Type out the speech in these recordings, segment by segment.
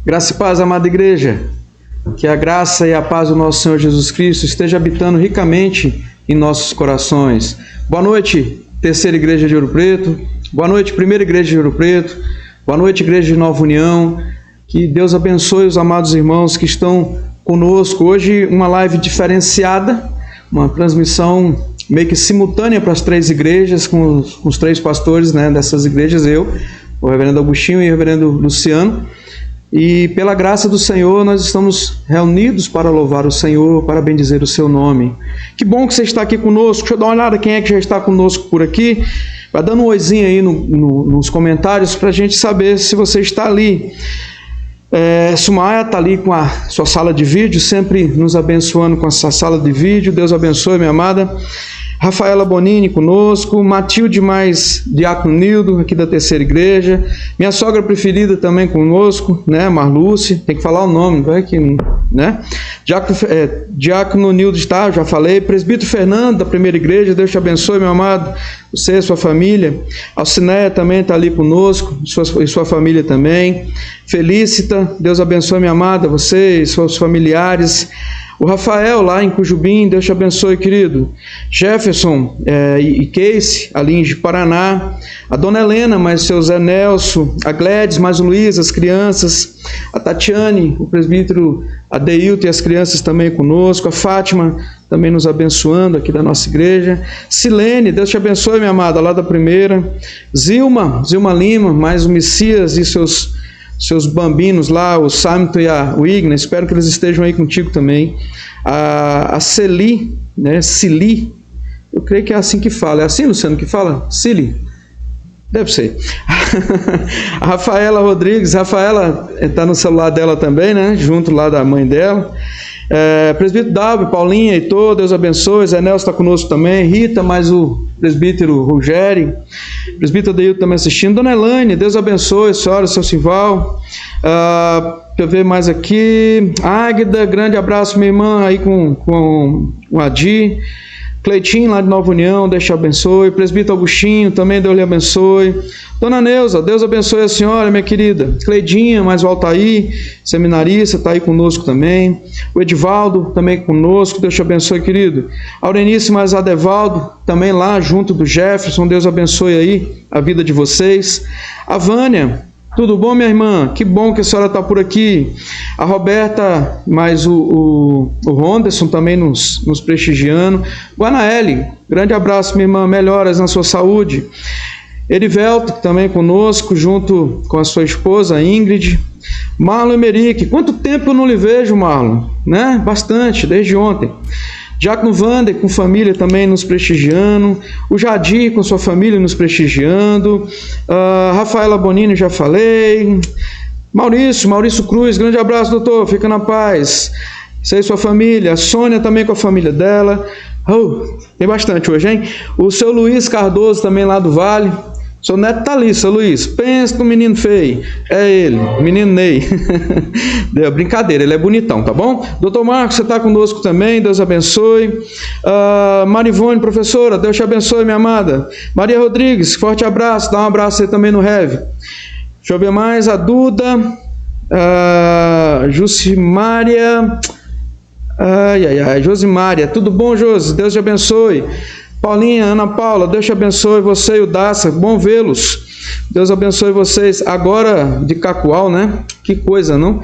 Graça e paz, amada igreja. Que a graça e a paz do nosso Senhor Jesus Cristo esteja habitando ricamente em nossos corações. Boa noite, Terceira Igreja de Ouro Preto. Boa noite, Primeira Igreja de Ouro Preto. Boa noite, Igreja de Nova União. Que Deus abençoe os amados irmãos que estão conosco. Hoje uma live diferenciada, uma transmissão meio que simultânea para as três igrejas, com os três pastores, né, dessas igrejas, eu, o reverendo Agostinho e o reverendo Luciano. E pela graça do Senhor nós estamos reunidos para louvar o Senhor, para bendizer o seu nome. Que bom que você está aqui conosco. Deixa eu dar uma olhada quem é que já está conosco por aqui. Vai dando um oizinho aí nos comentários para a gente saber se você está ali. Sumaia está ali com a sua sala de vídeo, sempre nos abençoando com essa sala de vídeo. Deus abençoe, minha amada. Rafaela Bonini conosco, Matilde mais Diácono Nildo, aqui da Terceira Igreja, minha sogra preferida também conosco, né, Marluce, tem que falar o nome, vai que, né, Diácono Nildo está, já falei, Presbítero Fernando da Primeira Igreja, Deus te abençoe, meu amado, você e sua família. Alcinéia também está ali conosco, e sua família também. Felicita, Deus abençoe, minha amada, você e seus familiares. O Rafael lá em Cujubim, Deus te abençoe, querido. Jefferson e Casey, ali em Paraná. A dona Helena, mais o seu Zé Nelson. A Gladys, mais o Luiz, as crianças. A Tatiane, o presbítero Adeilton e as crianças também conosco. A Fátima também nos abençoando aqui da nossa igreja. Silene, Deus te abençoe, minha amada, lá da primeira. Zilma Lima, mais o Messias e seus bambinos lá, o Samito e a Wigna, espero que eles estejam aí contigo também. A Celi, né, Cili, eu creio que é assim que fala. É assim, Luciano, que fala? Cili? Deve ser. A Rafaela Rodrigues, Rafaela está no celular dela também, né, junto lá da mãe dela. Presbítero Davi, Paulinha, Heitor, Deus abençoe. Zé Nelson está conosco também. Rita, mais o presbítero Rogério. Presbítero Adeilton também assistindo. Dona Elaine, Deus abençoe, senhora, seu Sival. Deixa eu ver mais aqui. Águida, grande abraço, minha irmã, aí com o Adi. Cleitinho, lá de Nova União, Deus te abençoe. Presbítero Agostinho, também Deus lhe abençoe. Dona Neuza, Deus abençoe a senhora, minha querida. Cleidinha, mais o Altair, seminarista, está aí conosco também. O Edivaldo, também conosco, Deus te abençoe, querido. Aurenice, mais Adevaldo, também lá junto do Jefferson, Deus abençoe aí a vida de vocês. A Vânia, tudo bom, minha irmã? Que bom que a senhora está por aqui. A Roberta, mais o Ronderson também nos prestigiando. Guanaeli, grande abraço, minha irmã, melhoras na sua saúde. Erivelto, também conosco, junto com a sua esposa, Ingrid. Marlon Emerick, quanto tempo eu não lhe vejo, Marlon? Né? Bastante, desde ontem. Diácono Vander, com família também nos prestigiando. O Jadir, com sua família, nos prestigiando. Rafaela Bonini, já falei. Maurício Cruz, grande abraço, doutor, fica na paz. Você e sua família. A Sônia também com a família dela. Tem bastante hoje, hein? O seu Luiz Cardoso também lá do Vale. Seu neto tá ali, seu Luiz. Pensa no menino feio. É ele, menino Ney. Brincadeira, ele é bonitão, tá bom? Doutor Marcos, você está conosco também, Deus abençoe. Marivone, professora, Deus te abençoe, minha amada. Maria Rodrigues, forte abraço, dá um abraço aí também no Rev. Deixa eu ver mais. A Duda, Jusimária. Josimária, tudo bom, Josi? Deus te abençoe. Paulinha, Ana Paula, Deus te abençoe, você e o Daça, bom vê-los. Deus abençoe vocês. Agora de Cacoal, né? Que coisa, não?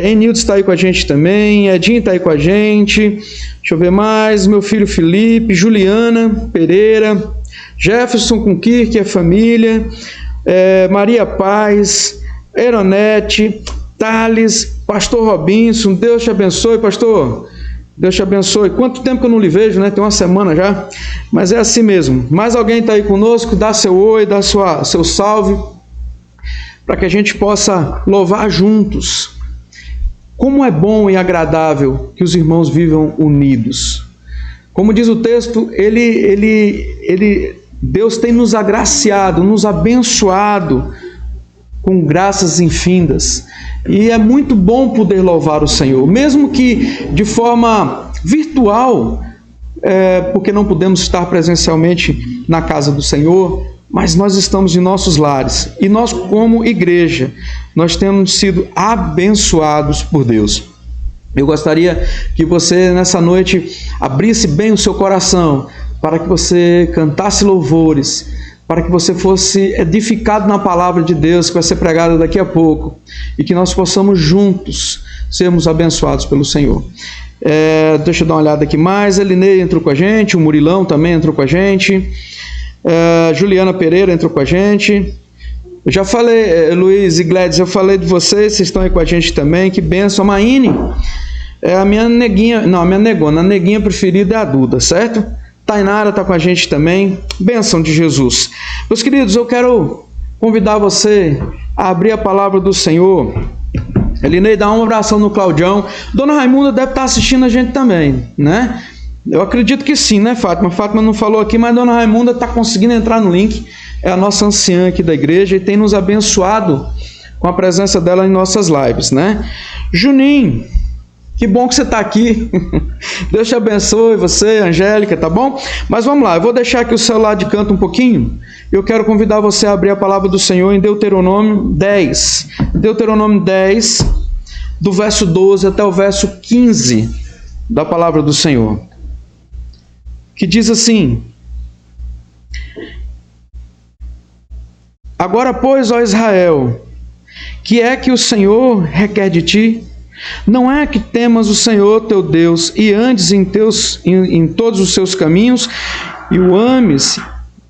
Enildo está aí com a gente também. Edinho está aí com a gente. Deixa eu ver mais. Meu filho Felipe, Juliana Pereira, Jefferson com Kirk, a família. Maria Paz, Eronete, Thales, Pastor Robinson. Deus te abençoe, pastor. Deus te abençoe. Quanto tempo que eu não lhe vejo, né? Tem uma semana já. Mas é assim mesmo. Mais alguém está aí conosco? Dá seu oi, dá seu salve, para que a gente possa louvar juntos. Como é bom e agradável que os irmãos vivam unidos. Como diz o texto, Deus tem nos agraciado, nos abençoado com graças infindas. E é muito bom poder louvar o Senhor, mesmo que de forma virtual, porque não podemos estar presencialmente na casa do Senhor, mas nós estamos em nossos lares. E nós, como igreja, nós temos sido abençoados por Deus. Eu gostaria que você, nessa noite, abrisse bem o seu coração para que você cantasse louvores, para que você fosse edificado na palavra de Deus, que vai ser pregada daqui a pouco, e que nós possamos juntos sermos abençoados pelo Senhor. Deixa eu dar uma olhada aqui mais. Elinei entrou com a gente, o Murilão também entrou com a gente, Juliana Pereira entrou com a gente. Eu já falei, Luiz e Gladys, eu falei de vocês estão aí com a gente também, que bênção. A Maine é a minha neguinha, não, a minha negona, a neguinha preferida é a Duda, certo? Tainara está com a gente também, bênção de Jesus. Meus queridos, eu quero convidar você a abrir a palavra do Senhor. Elinei, dá uma oração no Claudião. Dona Raimunda deve estar assistindo a gente também, né? Eu acredito que sim, né, Fátima? Fátima não falou aqui, mas Dona Raimunda está conseguindo entrar no link. É a nossa anciã aqui da igreja e tem nos abençoado com a presença dela em nossas lives, né? Juninho, que bom que você está aqui. Deus te abençoe, você, Angélica, tá bom? Mas vamos lá, eu vou deixar aqui o celular de canto um pouquinho. Eu quero convidar você a abrir a palavra do Senhor em Deuteronômio 10. Deuteronômio 10, do verso 12 até o verso 15 da palavra do Senhor. Que diz assim: Agora, pois, ó Israel, que é que o Senhor requer de ti? Não é que temas o Senhor teu Deus e andes em todos os seus caminhos e o ames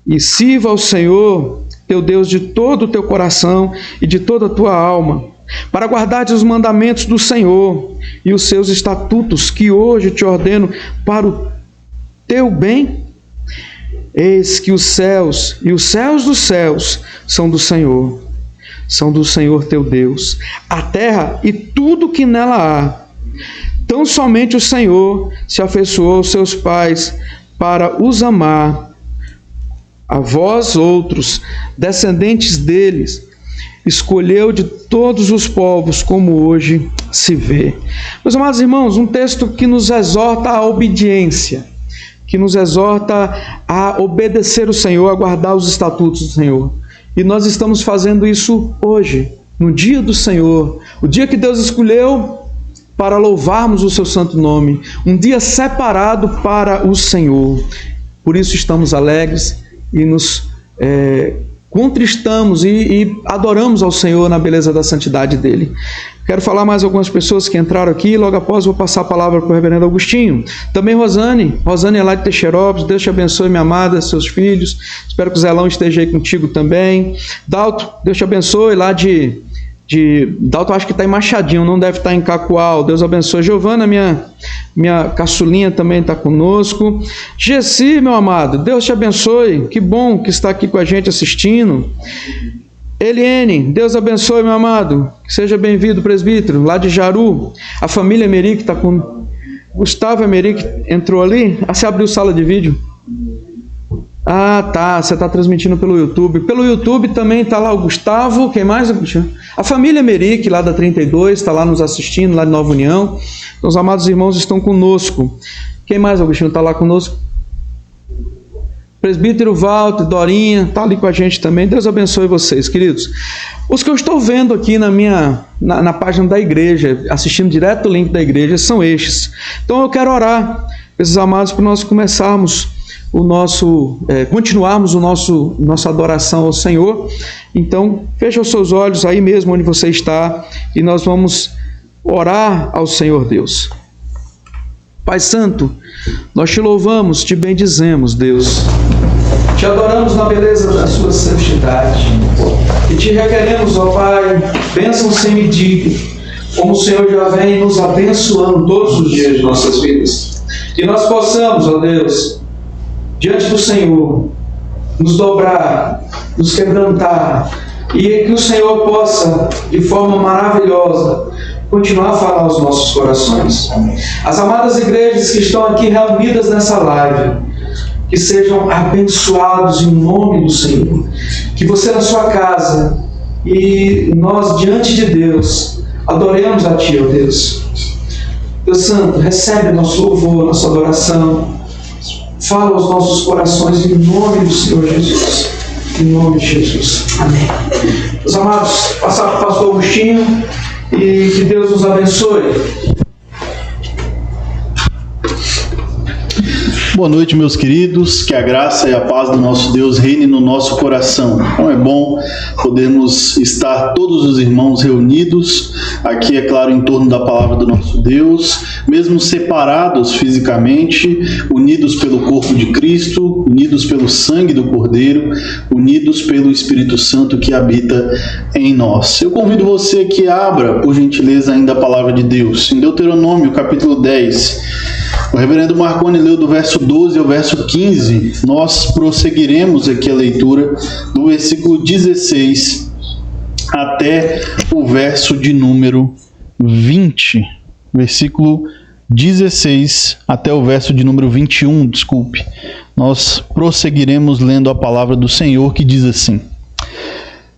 e sirva ao Senhor teu Deus de todo o teu coração e de toda a tua alma, para guardares os mandamentos do Senhor e os seus estatutos que hoje te ordeno para o teu bem? Eis que os céus e os céus dos céus são do Senhor teu Deus, a terra e tudo que nela há. Tão somente o Senhor se afeiçoou aos seus pais para os amar, a vós outros, descendentes deles, escolheu de todos os povos, como hoje se vê. Meus amados irmãos, um texto que nos exorta à obediência, que nos exorta a obedecer o Senhor, a guardar os estatutos do Senhor. E nós estamos fazendo isso hoje, no dia do Senhor, o dia que Deus escolheu para louvarmos o seu santo nome, um dia separado para o Senhor. Por isso estamos alegres e nos contristamos e adoramos ao Senhor na beleza da santidade dele. Quero falar mais algumas pessoas que entraram aqui, logo após vou passar a palavra para o reverendo Agostinho. Também Rosane é lá de Teixeirópolis. Deus te abençoe, minha amada, seus filhos. Espero que o Zelão esteja aí contigo também. Dalto, Deus te abençoe, lá de Dalto, acho que está em Machadinho, não deve estar em Cacoal. Deus abençoe. Giovana, minha caçulinha, também está conosco. Gessi, meu amado, Deus te abençoe. Que bom que está aqui com a gente assistindo. Eliene, Deus abençoe, meu amado. Seja bem-vindo, presbítero, lá de Jaru. A família Emerick está com... Gustavo Emerick entrou ali. Você abriu sala de vídeo? Ah, tá. Você está transmitindo pelo YouTube. Pelo YouTube também está lá o Gustavo. Quem mais? A família Emerick, lá da 32, está lá nos assistindo, lá de Nova União. Então, os amados irmãos estão conosco. Quem mais, Agostinho, está lá conosco? Presbítero Walter, Dorinha, está ali com a gente também. Deus abençoe vocês, queridos. Os que eu estou vendo aqui na página da igreja, assistindo direto o link da igreja, são estes. Então eu quero orar, esses amados, para nós começarmos continuarmos nossa adoração ao Senhor. Então, feche os seus olhos aí mesmo onde você está e nós vamos orar ao Senhor Deus. Pai Santo, nós te louvamos, te bendizemos, Deus. Te adoramos na beleza da sua santidade. E te requeremos, ó Pai, bênção sem medida, como o Senhor já vem nos abençoando todos os dias de nossas vidas. Que nós possamos, ó Deus, diante do Senhor, nos dobrar, nos quebrantar, e que o Senhor possa, de forma maravilhosa, continuar a falar aos nossos corações. As amadas igrejas que estão aqui reunidas nessa live, que sejam abençoados em nome do Senhor. Que você na sua casa e nós diante de Deus adoremos a Ti, ó Deus. Deus Santo, recebe nosso louvor, nossa adoração. Fala aos nossos corações em nome do Senhor Jesus. Em nome de Jesus. Amém. Meus amados, passar para o pastor Agostinho e que Deus nos abençoe. Boa noite, meus queridos, que a graça e a paz do nosso Deus reine no nosso coração. Como é bom podermos estar todos os irmãos reunidos, aqui, é claro, em torno da palavra do nosso Deus, mesmo separados fisicamente, unidos pelo corpo de Cristo, unidos pelo sangue do Cordeiro, unidos pelo Espírito Santo que habita em nós. Eu convido você que abra, por gentileza, ainda a palavra de Deus, em Deuteronômio, capítulo 10, o reverendo Marconi leu do verso 12 ao verso 15. Nós prosseguiremos aqui a leitura do versículo 16 até o verso de número 20. Versículo 16 até o verso de número 21, desculpe. Nós prosseguiremos lendo a palavra do Senhor, que diz assim: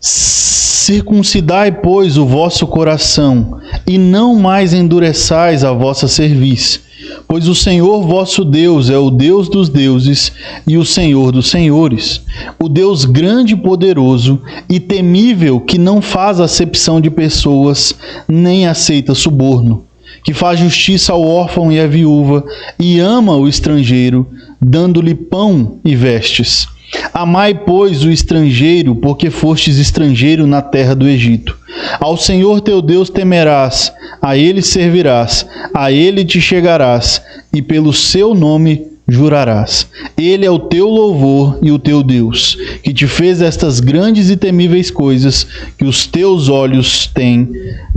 Circuncidai, pois, o vosso coração, e não mais endureçais a vossa cerviz. Pois o Senhor vosso Deus é o Deus dos deuses e o Senhor dos senhores, o Deus grande e poderoso e temível, que não faz acepção de pessoas, nem aceita suborno, que faz justiça ao órfão e à viúva, e ama o estrangeiro, dando-lhe pão e vestes. Amai, pois, o estrangeiro, porque fostes estrangeiro na terra do Egito. Ao Senhor teu Deus temerás, a Ele servirás, a Ele te chegarás, e pelo seu nome jurarás. Ele é o teu louvor e o teu Deus, que te fez estas grandes e temíveis coisas que os teus olhos têm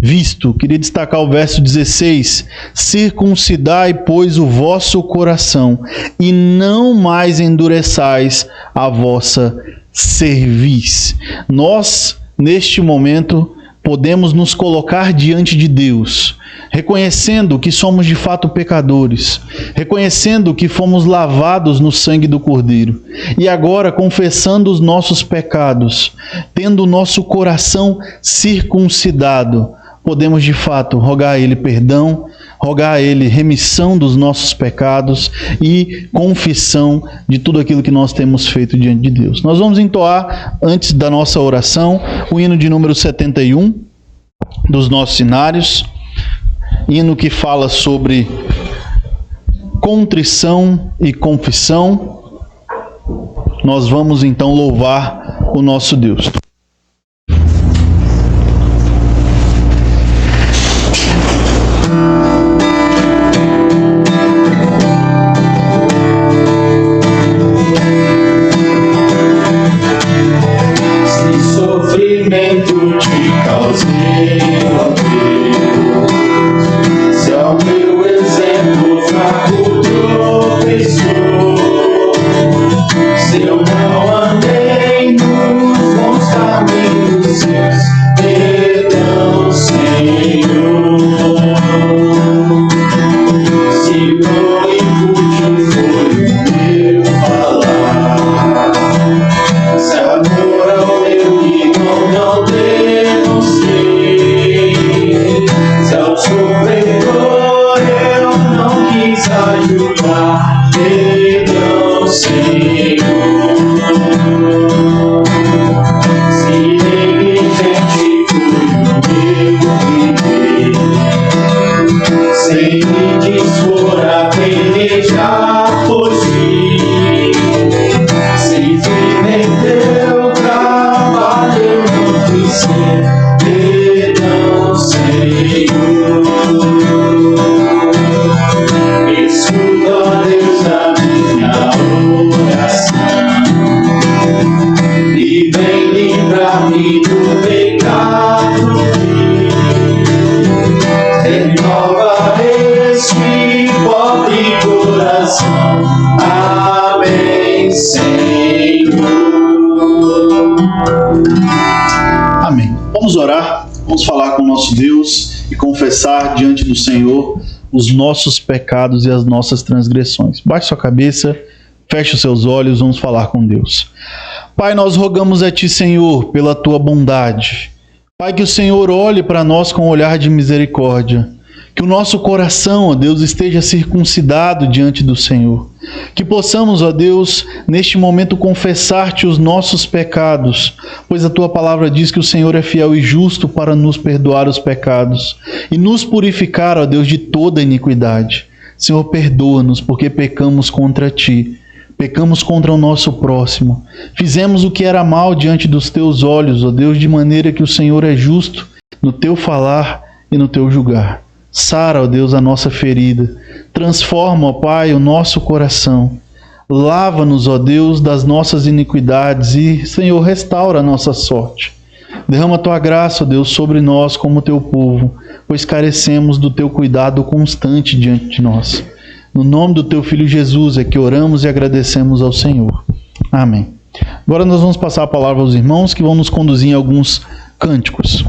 visto. Queria destacar o verso 16. Circuncidai, pois, o vosso coração, e não mais endureçais a vossa cerviz. Nós, neste momento, podemos nos colocar diante de Deus, reconhecendo que somos de fato pecadores, reconhecendo que fomos lavados no sangue do Cordeiro, e agora confessando os nossos pecados, tendo o nosso coração circuncidado, podemos de fato rogar a Ele perdão, rogar a Ele remissão dos nossos pecados e confissão de tudo aquilo que nós temos feito diante de Deus. Nós vamos entoar, antes da nossa oração, o hino de número 71 dos nossos sinários, hino que fala sobre contrição e confissão. Nós vamos então louvar o nosso Deus. Vamos orar, vamos falar com o nosso Deus e confessar diante do Senhor os nossos pecados e as nossas transgressões. Baixe sua cabeça, feche os seus olhos, vamos falar com Deus. Pai, nós rogamos a Ti, Senhor, pela Tua bondade. Pai, que o Senhor olhe para nós com um olhar de misericórdia, Que o nosso coração, ó Deus, esteja circuncidado diante do Senhor. Que possamos, ó Deus, neste momento confessar-te os nossos pecados, pois a tua palavra diz que o Senhor é fiel e justo para nos perdoar os pecados e nos purificar, ó Deus, de toda iniquidade. Senhor, perdoa-nos porque pecamos contra ti. Pecamos contra o nosso próximo. Fizemos o que era mal diante dos teus olhos, ó Deus, de maneira que o Senhor é justo no teu falar e no teu julgar. Sara, ó Deus, a nossa ferida. Transforma, ó Pai, o nosso coração. Lava-nos, ó Deus, das nossas iniquidades e, Senhor, restaura a nossa sorte. Derrama a tua graça, ó Deus, sobre nós como teu povo, pois carecemos do teu cuidado constante diante de nós. No nome do teu Filho Jesus é que oramos e agradecemos ao Senhor. Amém. Agora nós vamos passar a palavra aos irmãos que vão nos conduzir em alguns cânticos.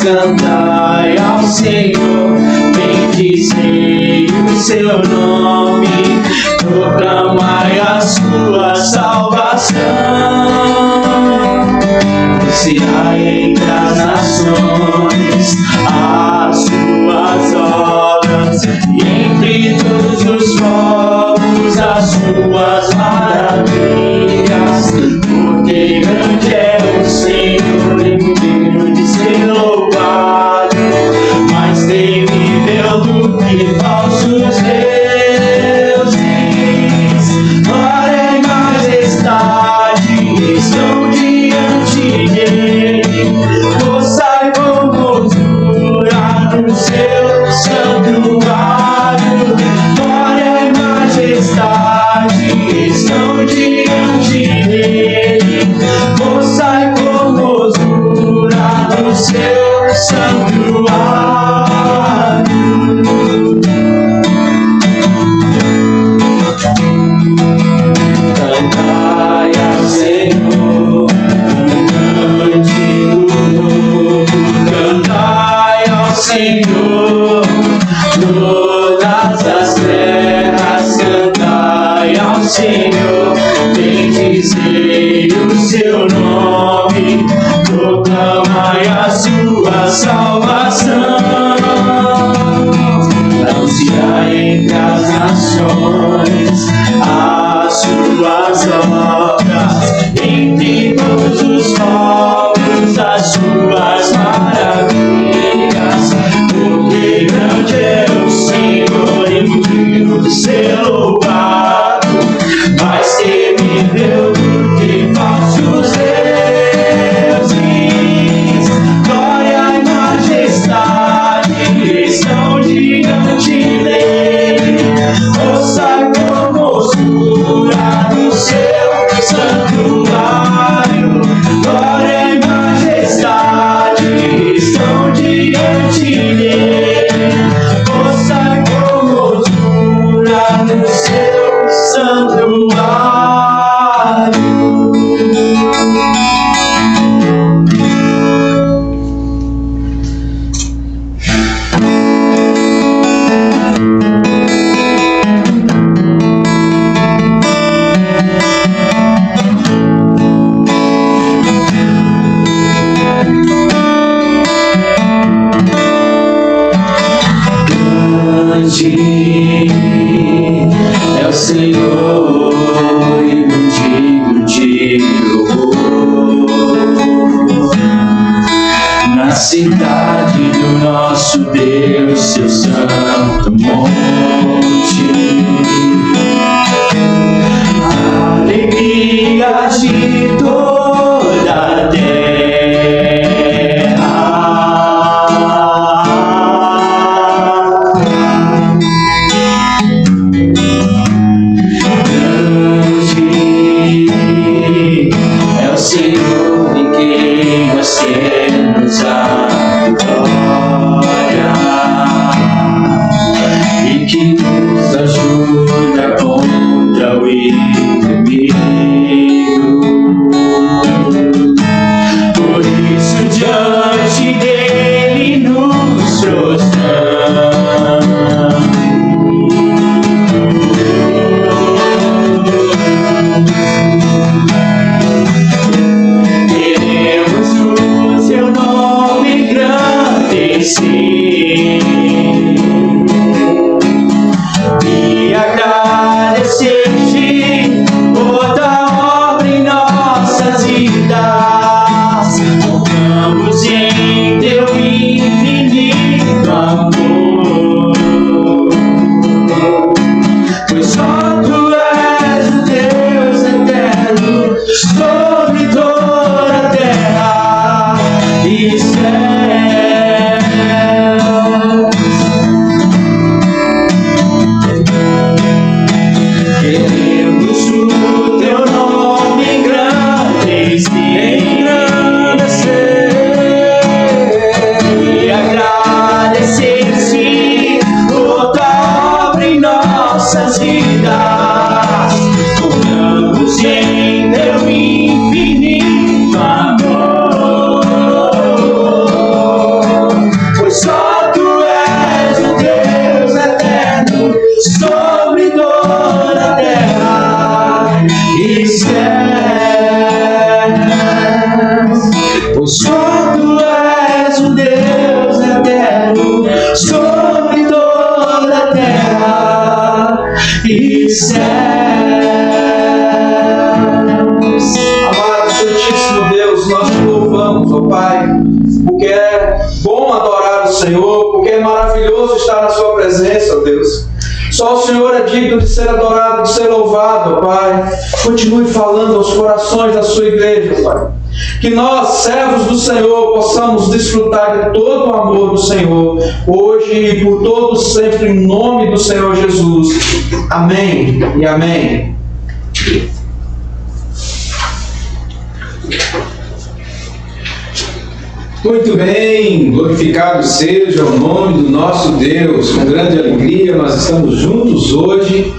Cantai ao Senhor, bendizei o seu nome, proclamai a sua salvação. Anunciai entre as nações as suas obras, e entre todos os povos as suas maravilhas, porque grande é o Senhor e digno de ser louvado, mais temível do que falsos deuses. Glória e majestade estão diante dele, força e formosura no seu santuário. Glória e majestade estão diante dele, força e formosura no seu santuário. Cantai ao Senhor um cântico novo, cantai ao Senhor todas as terras, cantai ao Senhor, bendizei o seu nome, proclamai a sua salvação. Anunciai entre as nações as suas obras, entre todos os povos as suas maravilhas, porque grande é o Senhor e digno de ser louvado, mais temível do que falsos deuses. Glória e majestade estão diante dele, força e formosura no seu santuário. Glória e majestade estão diante dele, força e formosura no seu santuário. Grande é o Senhor e muito digno de louvor. Na cidade do nosso Deus, seu santo monte, alegria de toda a terra. tu és o Deus eterno sobre toda a terra e céus. Queremos o teu nome engrandecer e agradecer-te por tua obra em nossas vidas. Confiamos em teu infinito amor, pois só tu és o Deus eterno sobre toda a terra e céus. Pois só tu és o Deus eterno sobre toda a terra e céus. Amado Santíssimo Deus, nós te louvamos, ó Pai, porque é bom adorar o Senhor, porque é maravilhoso estar na sua presença, ó Deus. Só o Senhor é digno de ser adorado, de ser louvado, ó Pai. Continue falando aos corações da sua igreja, Pai. Que nós, servos do Senhor, possamos desfrutar de todo o amor do Senhor, hoje e por todos sempre, em nome do Senhor Jesus. Amém e amém. Muito bem, glorificado seja o nome do nosso Deus. Com grande alegria nós estamos juntos hoje,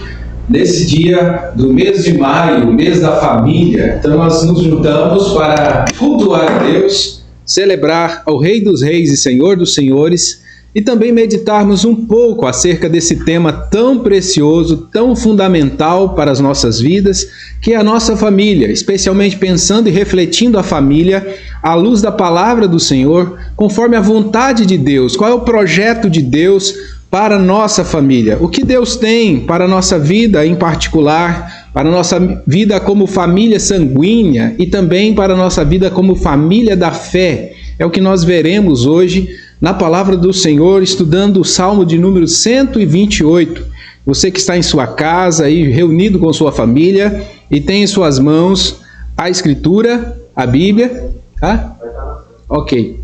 nesse dia do mês de maio, mês da família. Então nós nos juntamos para cultuar a Deus, celebrar ao Rei dos Reis e Senhor dos Senhores e também meditarmos um pouco acerca desse tema tão precioso, tão fundamental para as nossas vidas, que é a nossa família, especialmente pensando e refletindo a família à luz da palavra do Senhor, conforme a vontade de Deus. Qual é o projeto de Deus para a nossa família? O que Deus tem para a nossa vida em particular, para a nossa vida como família sanguínea e também para a nossa vida como família da fé? É o que nós veremos hoje na palavra do Senhor, estudando o Salmo de número 128. Você que está em sua casa, aí, reunido com sua família, e tem em suas mãos a Escritura, a Bíblia. Tá? Ok.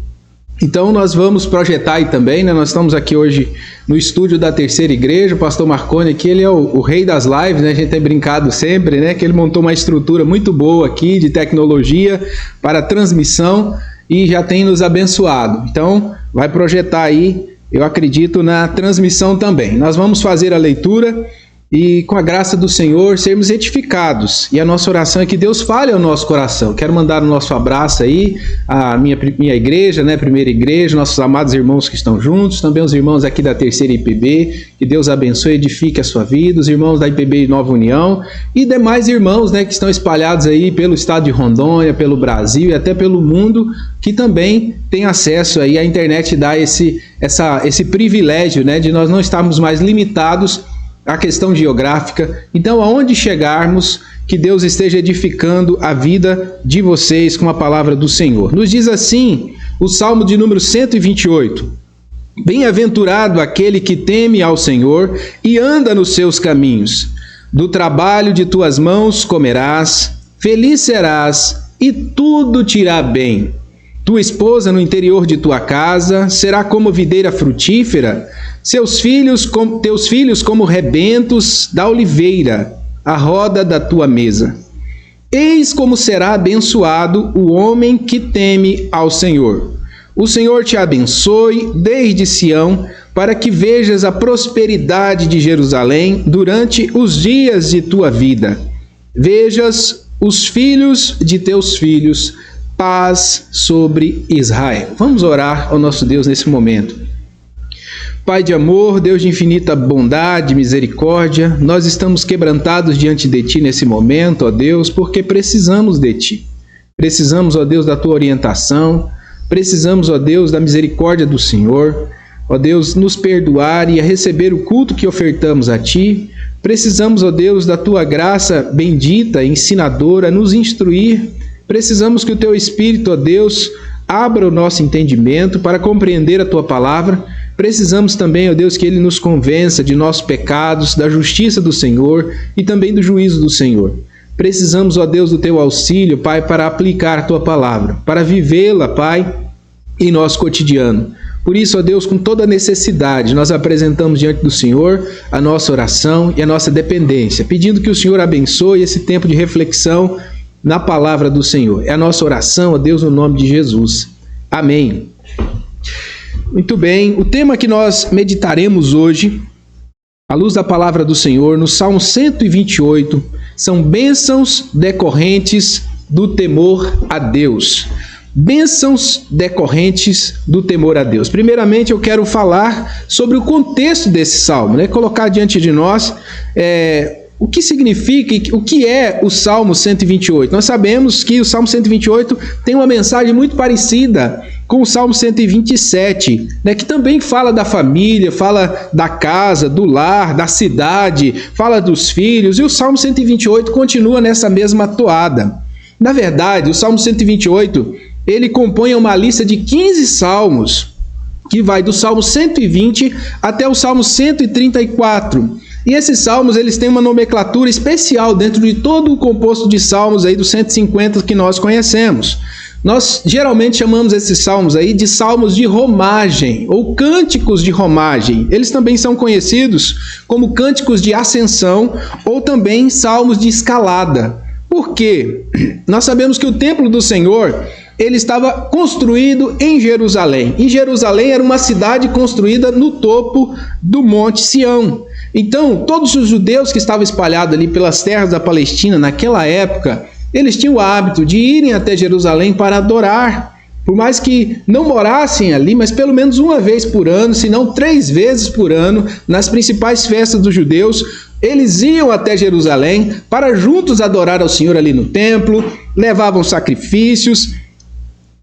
Então nós vamos projetar aí também, né? Nós estamos aqui hoje no estúdio da Terceira Igreja. O pastor Marconi aqui, ele é o rei das lives, né? A gente tem brincado sempre, né? Que ele montou uma estrutura muito boa aqui de tecnologia para transmissão e já tem nos abençoado. Então vai projetar aí, eu acredito, na transmissão também. Nós vamos fazer a leitura e, com a graça do Senhor, sermos edificados. E a nossa oração é que Deus fale ao nosso coração. Quero mandar o nosso abraço aí à minha igreja, né, Primeira Igreja, nossos amados irmãos que estão juntos, também os irmãos aqui da Terceira IPB, que Deus abençoe e edifique a sua vida, os irmãos da IPB Nova União e demais irmãos, né, que estão espalhados aí pelo estado de Rondônia, pelo Brasil e até pelo mundo, que também tem acesso aí à internet, dá esse privilégio, né, de nós não estarmos mais limitados à questão geográfica. Então, aonde chegarmos, que Deus esteja edificando a vida de vocês com a palavra do Senhor. Nos diz assim o Salmo de número 128. Bem-aventurado aquele que teme ao Senhor e anda nos seus caminhos. Do trabalho de tuas mãos comerás, feliz serás e tudo te irá bem. Tua esposa no interior de tua casa será como videira frutífera, teus filhos como rebentos da oliveira, à roda da tua mesa. Eis como será abençoado o homem que teme ao Senhor. O Senhor te abençoe desde Sião, para que vejas a prosperidade de Jerusalém durante os dias de tua vida. Vejas os filhos de teus filhos, paz sobre Israel. Vamos orar ao nosso Deus nesse momento. Pai de amor, Deus de infinita bondade, misericórdia, nós estamos quebrantados diante de Ti nesse momento, ó Deus, porque precisamos de Ti. Precisamos, ó Deus, da Tua orientação, precisamos, ó Deus, da misericórdia do Senhor, ó Deus, nos perdoar e a receber o culto que ofertamos a Ti. Precisamos, ó Deus, da Tua graça bendita, ensinadora, nos instruir. Precisamos que o Teu Espírito, ó Deus, abra o nosso entendimento para compreender a Tua palavra Precisamos também, ó Deus, que Ele nos convença de nossos pecados, da justiça do Senhor e também do juízo do Senhor. Precisamos, ó Deus, do Teu auxílio, Pai, para aplicar a Tua palavra, para vivê-la, Pai, em nosso cotidiano. Por isso, ó Deus, com toda necessidade, nós apresentamos diante do Senhor a nossa oração e a nossa dependência, pedindo que o Senhor abençoe esse tempo de reflexão na palavra do Senhor. É a nossa oração, ó Deus, no nome de Jesus. Amém. Muito bem, o tema que nós meditaremos hoje, à luz da palavra do Senhor, no Salmo 128, são bênçãos decorrentes do temor a Deus. Bênçãos decorrentes do temor a Deus. Primeiramente, eu quero falar sobre o contexto desse salmo, né? Colocar diante de nós o que significa, o que é o Salmo 128. Nós sabemos que o Salmo 128 tem uma mensagem muito parecida com o Salmo 127, né, que também fala da família, fala da casa, do lar, da cidade, fala dos filhos, e o Salmo 128 continua nessa mesma toada. Na verdade, o Salmo 128, ele compõe uma lista de 15 salmos, que vai do Salmo 120 até o Salmo 134. E esses salmos, eles têm uma nomenclatura especial dentro de todo o composto de salmos aí dos 150 que nós conhecemos. Nós geralmente chamamos esses salmos aí de salmos de romagem ou cânticos de romagem. Eles também são conhecidos como cânticos de ascensão ou também salmos de escalada. Por quê? Nós sabemos que o templo do Senhor, ele estava construído em Jerusalém. E Jerusalém era uma cidade construída no topo do Monte Sião. Então, todos os judeus que estavam espalhados ali pelas terras da Palestina naquela época, eles tinham o hábito de irem até Jerusalém para adorar. Por mais que não morassem ali, mas pelo menos uma vez por ano, se não 3 vezes por ano, nas principais festas dos judeus, eles iam até Jerusalém para juntos adorar ao Senhor ali no templo, levavam sacrifícios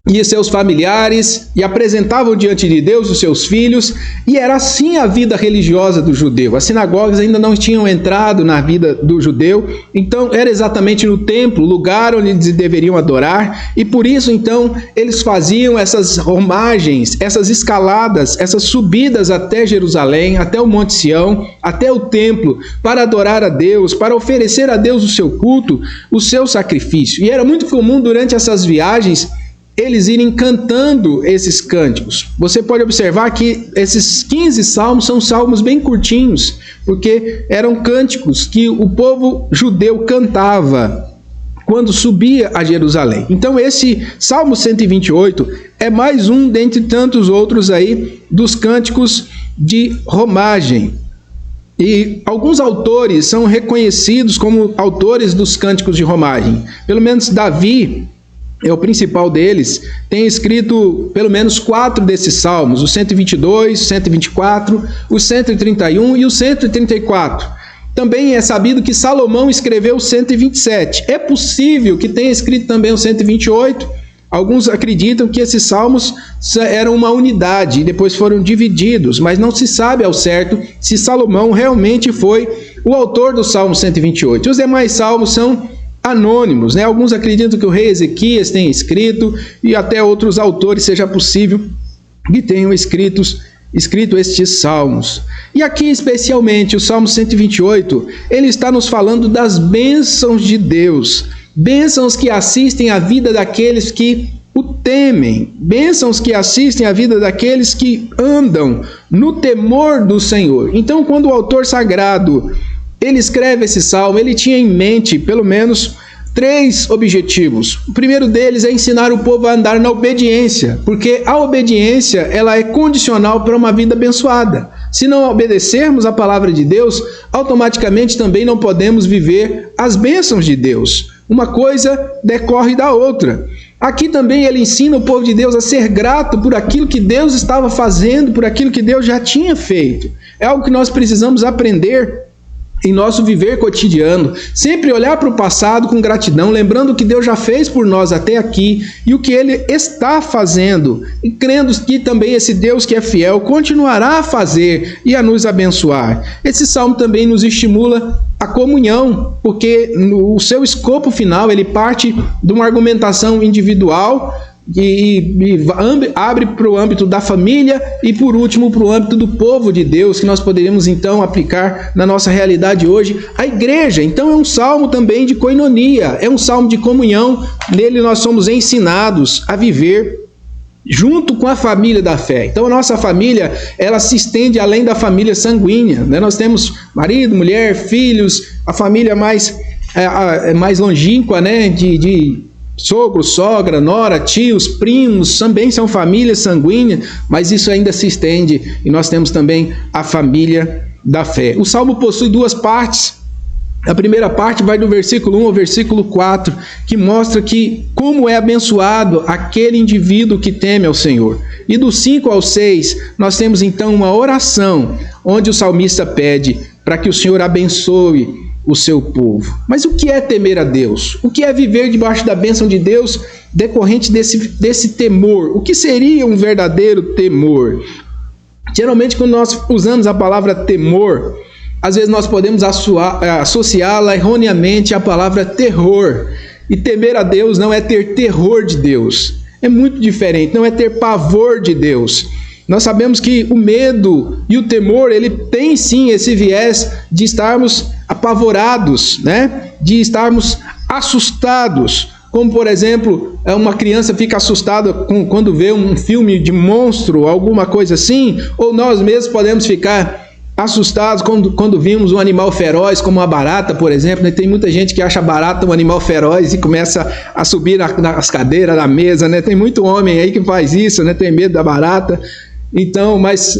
e seus familiares e apresentavam diante de Deus os seus filhos, e era assim a vida religiosa do judeu. As sinagogas ainda não tinham entrado na vida do judeu, então era exatamente no templo, lugar onde eles deveriam adorar, e por isso então eles faziam essas romagens, essas escaladas, essas subidas até Jerusalém, até o Monte Sião, até o templo, para adorar a Deus, para oferecer a Deus o seu culto, o seu sacrifício. E era muito comum durante essas viagens eles irem cantando esses cânticos. Você pode observar que esses 15 salmos são salmos bem curtinhos, porque eram cânticos que o povo judeu cantava quando subia a Jerusalém. Então esse Salmo 128 é mais um dentre tantos outros aí dos cânticos de romagem. E alguns autores são reconhecidos como autores dos cânticos de romagem. Pelo menos Davi é o principal deles, tem escrito pelo menos 4 desses salmos, o 122, o 124, o 131 e o 134. Também é sabido que Salomão escreveu o 127. É possível que tenha escrito também o 128. Alguns acreditam que esses salmos eram uma unidade e depois foram divididos, mas não se sabe ao certo se Salomão realmente foi o autor do Salmo 128. Os demais salmos são anônimos, né? Alguns acreditam que o rei Ezequias tenha escrito, e até outros autores seja possível que tenham escrito estes salmos. E aqui especialmente o Salmo 128, ele está nos falando das bênçãos de Deus, bênçãos que assistem a vida daqueles que o temem, bênçãos que assistem a vida daqueles que andam no temor do Senhor. Então, quando o autor sagrado ele escreve esse salmo, ele tinha em mente pelo menos 3 objetivos. O primeiro deles é ensinar o povo a andar na obediência, porque a obediência ela é condicional para uma vida abençoada. Se não obedecermos a palavra de Deus, automaticamente também não podemos viver as bênçãos de Deus. Uma coisa decorre da outra. Aqui também ele ensina o povo de Deus a ser grato por aquilo que Deus estava fazendo, por aquilo que Deus já tinha feito. É algo que nós precisamos aprender em nosso viver cotidiano, sempre olhar para o passado com gratidão, lembrando o que Deus já fez por nós até aqui e o que Ele está fazendo, e crendo que também esse Deus que é fiel continuará a fazer e a nos abençoar. Esse salmo também nos estimula a comunhão, porque no seu escopo final ele parte de uma argumentação individual e abre para o âmbito da família e, por último, para o âmbito do povo de Deus, que nós poderíamos então aplicar na nossa realidade hoje, a igreja. Então é um salmo também de koinonia, é um salmo de comunhão. Nele nós somos ensinados a viver junto com a família da fé. Então a nossa família, ela se estende além da família sanguínea, né? Nós temos marido, mulher, filhos, a família mais longínqua, né? de sogro, sogra, nora, tios, primos, também são famílias sanguíneas, mas isso ainda se estende, e nós temos também a família da fé. O salmo possui duas partes. A primeira parte vai do versículo 1 ao versículo 4, que mostra que como é abençoado aquele indivíduo que teme ao Senhor. E do 5 ao 6, nós temos então uma oração, onde o salmista pede para que o Senhor abençoe o seu povo. Mas o que é temer a Deus? O que é viver debaixo da bênção de Deus decorrente desse temor? O que seria um verdadeiro temor? Geralmente, quando nós usamos a palavra temor, às vezes nós podemos associá-la erroneamente à palavra terror. E temer a Deus não é ter terror de Deus. É muito diferente, não é ter pavor de Deus. Nós sabemos que o medo e o temor, ele tem sim esse viés de estarmos apavorados, né? De estarmos assustados. Como, por exemplo, uma criança fica assustada quando vê um filme de monstro, alguma coisa assim, ou nós mesmos podemos ficar assustados quando vimos um animal feroz, como a barata, por exemplo, né? Tem muita gente que acha a barata um animal feroz e começa a subir nas cadeiras, na mesa, né? Tem muito homem aí que faz isso, né? Tem medo da barata. Então, mas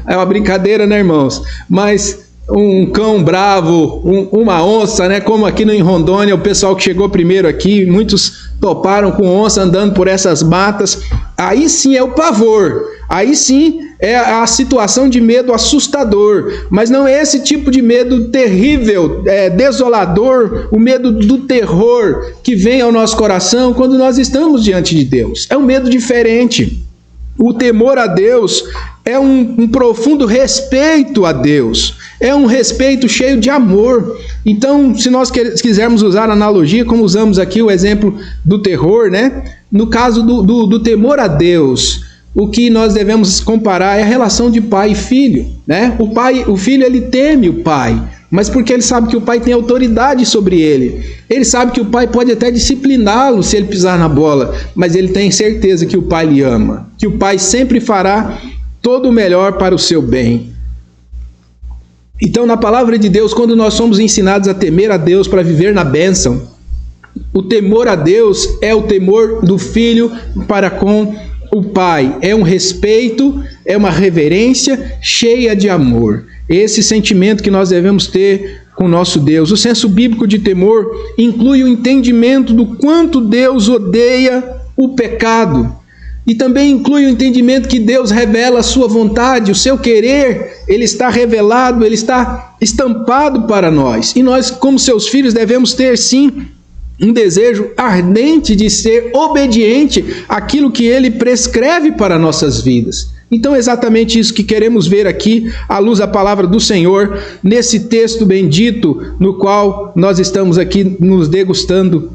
é uma brincadeira, né, irmãos? Mas um cão bravo, uma onça, né? Como aqui em Rondônia, o pessoal que chegou primeiro aqui, muitos toparam com onça andando por essas matas. Aí sim é o pavor. Aí sim é a situação de medo assustador, mas não é esse tipo de medo terrível, desolador, o medo do terror que vem ao nosso coração quando nós estamos diante de Deus. É um medo diferente. O temor a Deus é um profundo respeito a Deus, é um respeito cheio de amor. Então, se nós quisermos usar a analogia, como usamos aqui o exemplo do terror, né? No caso do temor a Deus, o que nós devemos comparar é a relação de pai e filho, né? O filho, ele teme o pai, mas porque ele sabe que o pai tem autoridade sobre ele. Ele sabe que o pai pode até discipliná-lo se ele pisar na bola, mas ele tem certeza que o pai lhe ama, que o pai sempre fará todo o melhor para o seu bem. Então, na palavra de Deus, quando nós somos ensinados a temer a Deus para viver na bênção, o temor a Deus é o temor do filho para com o pai. É um respeito, é uma reverência cheia de amor. Esse sentimento que nós devemos ter com o nosso Deus. O senso bíblico de temor inclui o entendimento do quanto Deus odeia o pecado. E também inclui o entendimento que Deus revela a sua vontade, o seu querer, ele está revelado, ele está estampado para nós. E nós, como seus filhos, devemos ter sim um desejo ardente de ser obediente àquilo que ele prescreve para nossas vidas. Então é exatamente isso que queremos ver aqui, à luz da palavra do Senhor, nesse texto bendito, no qual nós estamos aqui nos degustando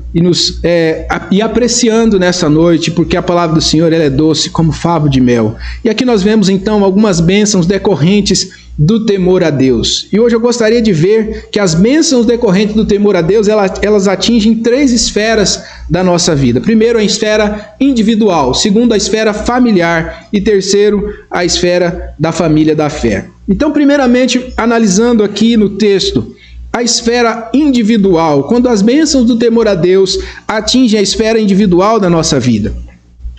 e apreciando nessa noite, porque a palavra do Senhor ela é doce como favo de mel. E aqui nós vemos então algumas bênçãos decorrentes do temor a Deus. E hoje eu gostaria de ver que as bênçãos decorrentes do temor a Deus, elas atingem 3 esferas da nossa vida. Primeiro, a esfera individual. Segundo, a esfera familiar. E terceiro, a esfera da família da fé. Então, primeiramente, analisando aqui no texto, a esfera individual. Quando as bênçãos do temor a Deus atingem a esfera individual da nossa vida.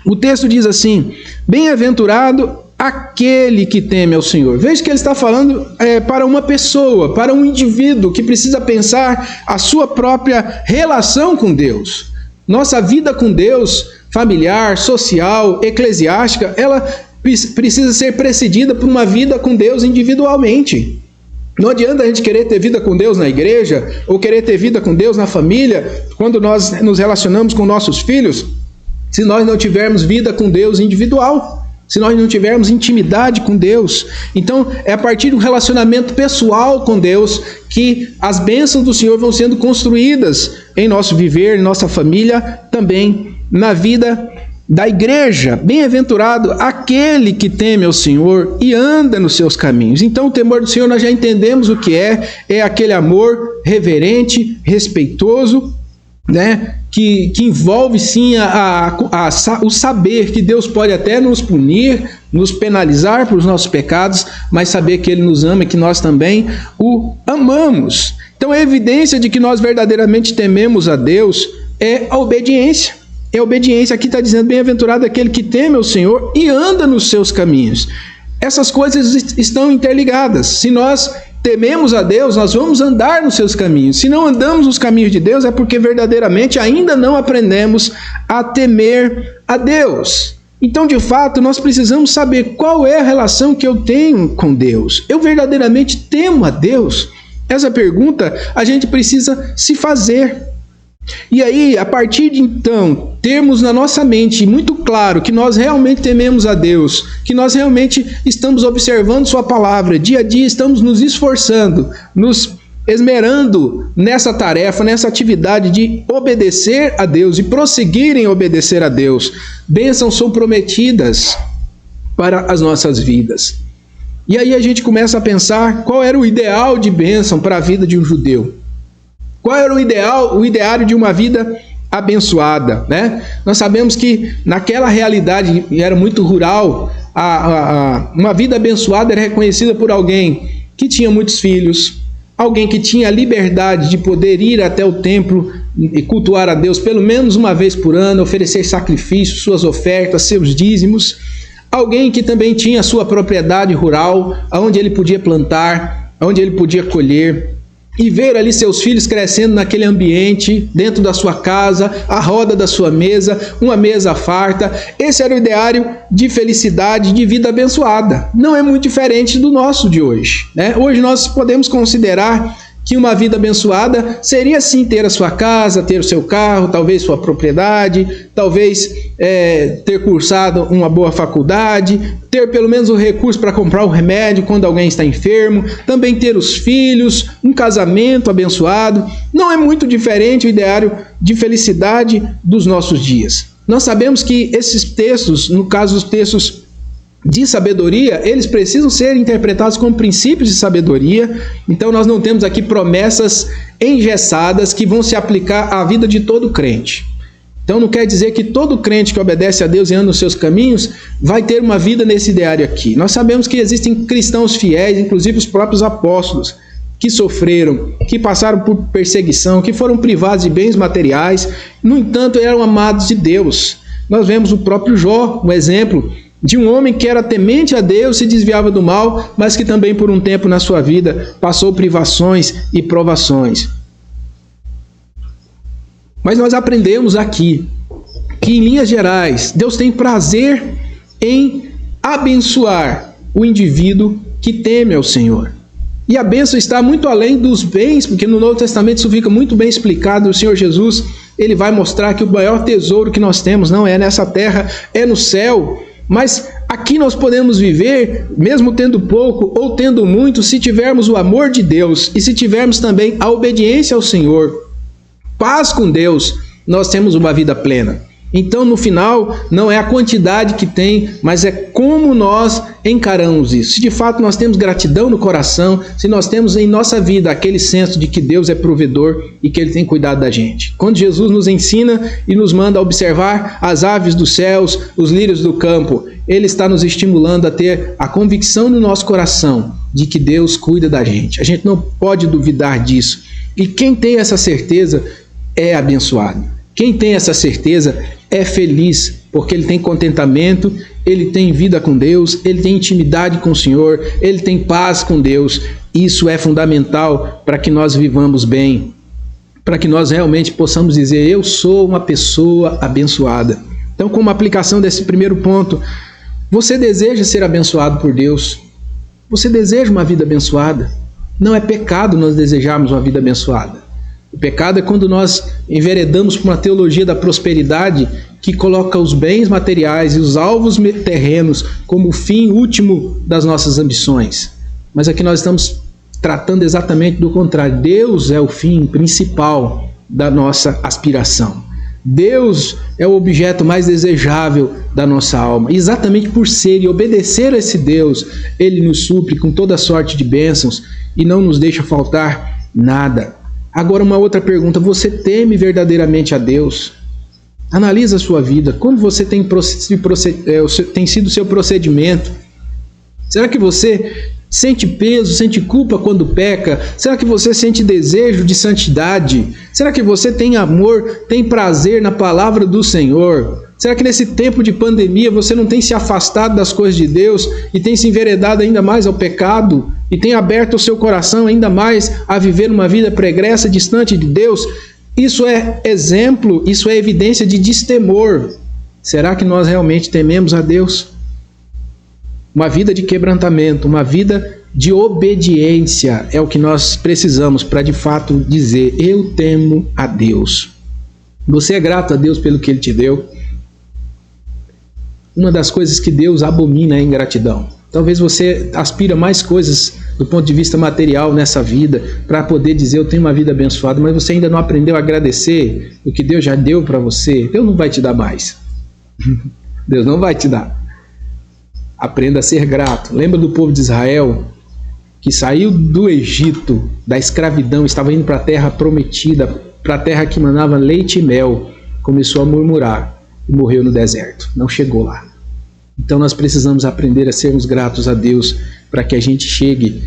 O texto diz assim: bem-aventurado aquele que teme ao Senhor. Veja que ele está falando para uma pessoa, para um indivíduo que precisa pensar a sua própria relação com Deus. Nossa vida com Deus, familiar, social, eclesiástica, ela precisa ser precedida por uma vida com Deus individualmente. Não adianta a gente querer ter vida com Deus na igreja, ou querer ter vida com Deus na família, quando nós nos relacionamos com nossos filhos, se nós não tivermos vida com Deus individual. Se nós não tivermos intimidade com Deus. Então, é a partir do relacionamento pessoal com Deus que as bênçãos do Senhor vão sendo construídas em nosso viver, em nossa família, também na vida da igreja: bem-aventurado aquele que teme ao Senhor e anda nos seus caminhos. Então, o temor do Senhor, nós já entendemos o que é aquele amor reverente, respeitoso, né? Que envolve sim o saber que Deus pode até nos punir, nos penalizar por os nossos pecados, mas saber que Ele nos ama e que nós também o amamos. Então, a evidência de que nós verdadeiramente tememos a Deus é a obediência. É a obediência. Aqui está dizendo: bem-aventurado aquele que teme ao Senhor e anda nos seus caminhos. Essas coisas estão interligadas. Se nós tememos a Deus, nós vamos andar nos seus caminhos. Se não andamos nos caminhos de Deus, é porque verdadeiramente ainda não aprendemos a temer a Deus. Então, de fato, nós precisamos saber qual é a relação que eu tenho com Deus. Eu verdadeiramente temo a Deus? Essa pergunta a gente precisa se fazer. E aí, a partir de então, termos na nossa mente muito claro que nós realmente tememos a Deus, que nós realmente estamos observando Sua palavra, dia a dia estamos nos esforçando, nos esmerando nessa tarefa, nessa atividade de obedecer a Deus e prosseguir em obedecer a Deus. Bênçãos são prometidas para as nossas vidas. E aí a gente começa a pensar qual era o ideal de bênção para a vida de um judeu. Qual era o ideário de uma vida abençoada, né? Nós sabemos que naquela realidade, e era muito rural, uma vida abençoada era reconhecida por alguém que tinha muitos filhos, alguém que tinha a liberdade de poder ir até o templo e cultuar a Deus pelo menos uma vez por ano, oferecer sacrifícios, suas ofertas, seus dízimos, alguém que também tinha sua propriedade rural, onde ele podia plantar, onde ele podia colher, e ver ali seus filhos crescendo naquele ambiente, dentro da sua casa, à roda da sua mesa, uma mesa farta. Esse era o ideário de felicidade, de vida abençoada. Não é muito diferente do nosso de hoje, né? Hoje nós podemos considerar que uma vida abençoada seria sim ter a sua casa, ter o seu carro, talvez sua propriedade, talvez ter cursado uma boa faculdade, ter pelo menos o recurso para comprar o remédio quando alguém está enfermo, também ter os filhos, um casamento abençoado. Não é muito diferente o ideário de felicidade dos nossos dias. Nós sabemos que esses textos, no caso os textos de sabedoria, eles precisam ser interpretados como princípios de sabedoria. Então nós não temos aqui promessas engessadas que vão se aplicar à vida de todo crente. Então não quer dizer que todo crente que obedece a Deus e anda nos seus caminhos vai ter uma vida nesse ideário aqui. Nós sabemos que existem cristãos fiéis, inclusive os próprios apóstolos, que sofreram, que passaram por perseguição, que foram privados de bens materiais, no entanto eram amados de Deus. Nós vemos o próprio Jó, um exemplo de um homem que era temente a Deus, se desviava do mal, mas que também por um tempo na sua vida passou privações e provações. Mas nós aprendemos aqui que, em linhas gerais, Deus tem prazer em abençoar o indivíduo que teme ao Senhor. E a bênção está muito além dos bens, porque no Novo Testamento isso fica muito bem explicado. O Senhor Jesus, Ele vai mostrar que o maior tesouro que nós temos não é nessa terra, é no céu. Mas aqui nós podemos viver, mesmo tendo pouco ou tendo muito, se tivermos o amor de Deus e se tivermos também a obediência ao Senhor, paz com Deus, nós temos uma vida plena. Então, no final, não é a quantidade que tem, mas é como nós encaramos isso. Se de fato nós temos gratidão no coração, se nós temos em nossa vida aquele senso de que Deus é provedor e que Ele tem cuidado da gente. Quando Jesus nos ensina e nos manda observar as aves dos céus, os lírios do campo, Ele está nos estimulando a ter a convicção no nosso coração de que Deus cuida da gente. A gente não pode duvidar disso. E quem tem essa certeza é abençoado. Quem tem essa certeza é feliz, porque ele tem contentamento, ele tem vida com Deus, ele tem intimidade com o Senhor, ele tem paz com Deus. Isso é fundamental para que nós vivamos bem, para que nós realmente possamos dizer: eu sou uma pessoa abençoada. Então, como aplicação desse primeiro ponto, você deseja ser abençoado por Deus? Você deseja uma vida abençoada? Não é pecado nós desejarmos uma vida abençoada. O pecado é quando nós enveredamos por uma teologia da prosperidade que coloca os bens materiais e os alvos terrenos como o fim último das nossas ambições. Mas aqui nós estamos tratando exatamente do contrário. Deus é o fim principal da nossa aspiração. Deus é o objeto mais desejável da nossa alma. E exatamente por ser e obedecer a esse Deus, Ele nos supre com toda sorte de bênçãos e não nos deixa faltar nada. Agora uma outra pergunta, você teme verdadeiramente a Deus? Analisa a sua vida, como você tem sido o seu procedimento? Será que você sente peso, sente culpa quando peca? Será que você sente desejo de santidade? Será que você tem amor, tem prazer na palavra do Senhor? Será que nesse tempo de pandemia você não tem se afastado das coisas de Deus e tem se enveredado ainda mais ao pecado? E tem aberto o seu coração ainda mais a viver uma vida pregressa, distante de Deus? Isso é exemplo, isso é evidência de destemor. Será que nós realmente tememos a Deus? Uma vida de quebrantamento, uma vida de obediência é o que nós precisamos para de fato dizer: eu temo a Deus. Você é grato a Deus pelo que Ele te deu? Uma das coisas que Deus abomina é a ingratidão. Talvez você aspira mais coisas do ponto de vista material nessa vida para poder dizer: eu tenho uma vida abençoada, mas você ainda não aprendeu a agradecer o que Deus já deu para você. Deus não vai te dar mais. Deus não vai te dar. Aprenda a ser grato. Lembra do povo de Israel que saiu do Egito, da escravidão, estava indo para a terra prometida, para a terra que manava leite e mel, começou a murmurar e morreu no deserto. Não chegou lá. Então nós precisamos aprender a sermos gratos a Deus para que a gente chegue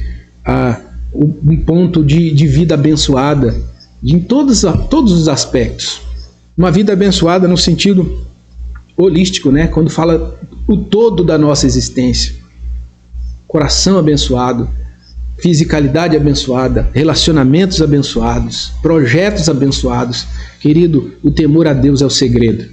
a um ponto de vida abençoada em todos os aspectos. Uma vida abençoada no sentido holístico, né? Quando fala o todo da nossa existência. Coração abençoado, fisicalidade abençoada, relacionamentos abençoados, projetos abençoados. Querido, o temor a Deus é o segredo.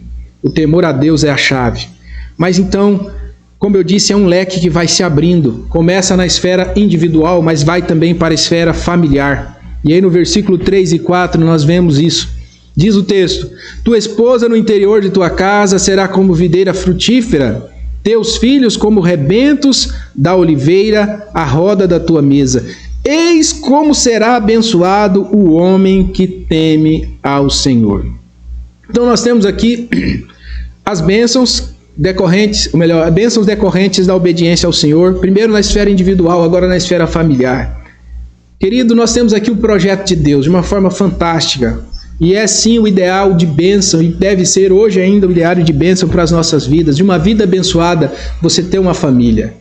O temor a Deus é a chave. Mas então, como eu disse, é um leque que vai se abrindo. Começa na esfera individual, mas vai também para a esfera familiar. E aí no versículo 3 e 4 nós vemos isso. Diz o texto: tua esposa no interior de tua casa será como videira frutífera, teus filhos como rebentos da oliveira à roda da tua mesa. Eis como será abençoado o homem que teme ao Senhor. Então nós temos aqui as bênçãos decorrentes, ou melhor, bênçãos decorrentes da obediência ao Senhor, primeiro na esfera individual, agora na esfera familiar. Querido, nós temos aqui o projeto de Deus de uma forma fantástica. E é sim o ideal de bênção, e deve ser hoje ainda o ideal de bênção para as nossas vidas. De uma vida abençoada, você ter uma família,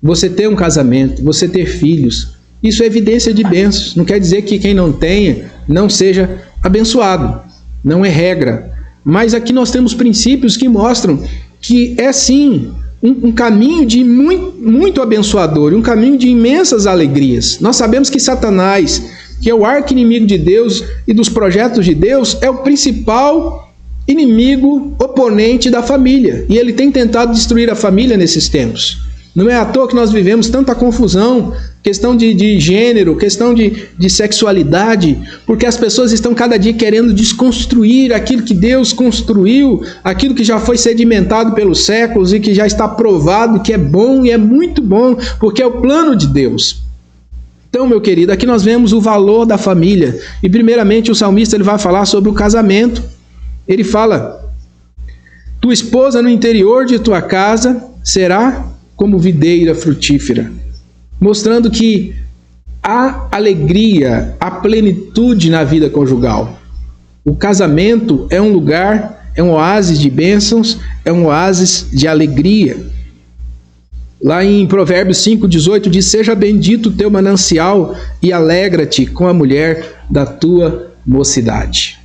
você ter um casamento, você ter filhos. Isso é evidência de bênçãos. Não quer dizer que quem não tenha não seja abençoado. Não é regra. Mas aqui nós temos princípios que mostram que é sim um caminho de muito abençoador, um caminho de imensas alegrias. Nós sabemos que Satanás, que é o arqui-inimigo de Deus e dos projetos de Deus, é o principal inimigo oponente da família. E ele tem tentado destruir a família nesses tempos. Não é à toa que nós vivemos tanta confusão, questão de gênero, questão de sexualidade, porque as pessoas estão cada dia querendo desconstruir aquilo que Deus construiu, aquilo que já foi sedimentado pelos séculos e que já está provado que é bom e é muito bom, porque é o plano de Deus. Então, meu querido, aqui nós vemos o valor da família. E primeiramente o salmista ele vai falar sobre o casamento. Ele fala: tua esposa no interior de tua casa será como videira frutífera. Mostrando que há alegria, há plenitude na vida conjugal. O casamento é um lugar, é um oásis de bênçãos, é um oásis de alegria. Lá em Provérbios 5,18 diz: seja bendito o teu manancial e alegra-te com a mulher da tua mocidade.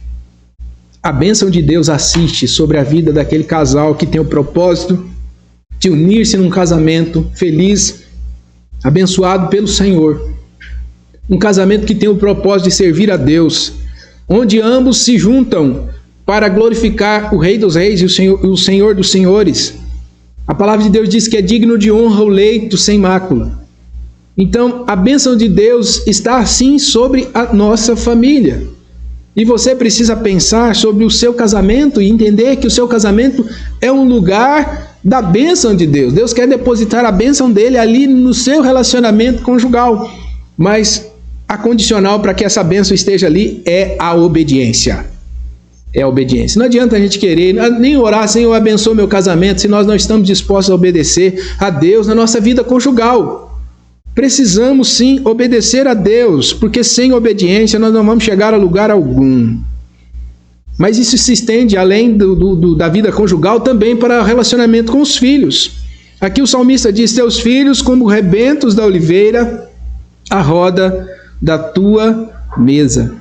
A bênção de Deus assiste sobre a vida daquele casal que tem o propósito de unir-se num casamento feliz, abençoado pelo Senhor. Um casamento que tem o propósito de servir a Deus, onde ambos se juntam para glorificar o Rei dos Reis e o Senhor dos Senhores. A palavra de Deus diz que é digno de honra o leito sem mácula. Então, a bênção de Deus está assim sobre a nossa família. E você precisa pensar sobre o seu casamento e entender que o seu casamento é um lugar da bênção de Deus. Deus quer depositar a bênção dele ali no seu relacionamento conjugal. Mas a condicional para que essa bênção esteja ali é a obediência. é a obediência. Não adianta a gente querer nem orar, Senhor, abençoa meu casamento, se nós não estamos dispostos a obedecer a Deus na nossa vida conjugal. Precisamos sim obedecer a Deus, porque sem obediência nós não vamos chegar a lugar algum. Mas isso se estende além da vida conjugal também para o relacionamento com os filhos. Aqui o salmista diz: teus filhos como rebentos da oliveira, à roda da tua mesa.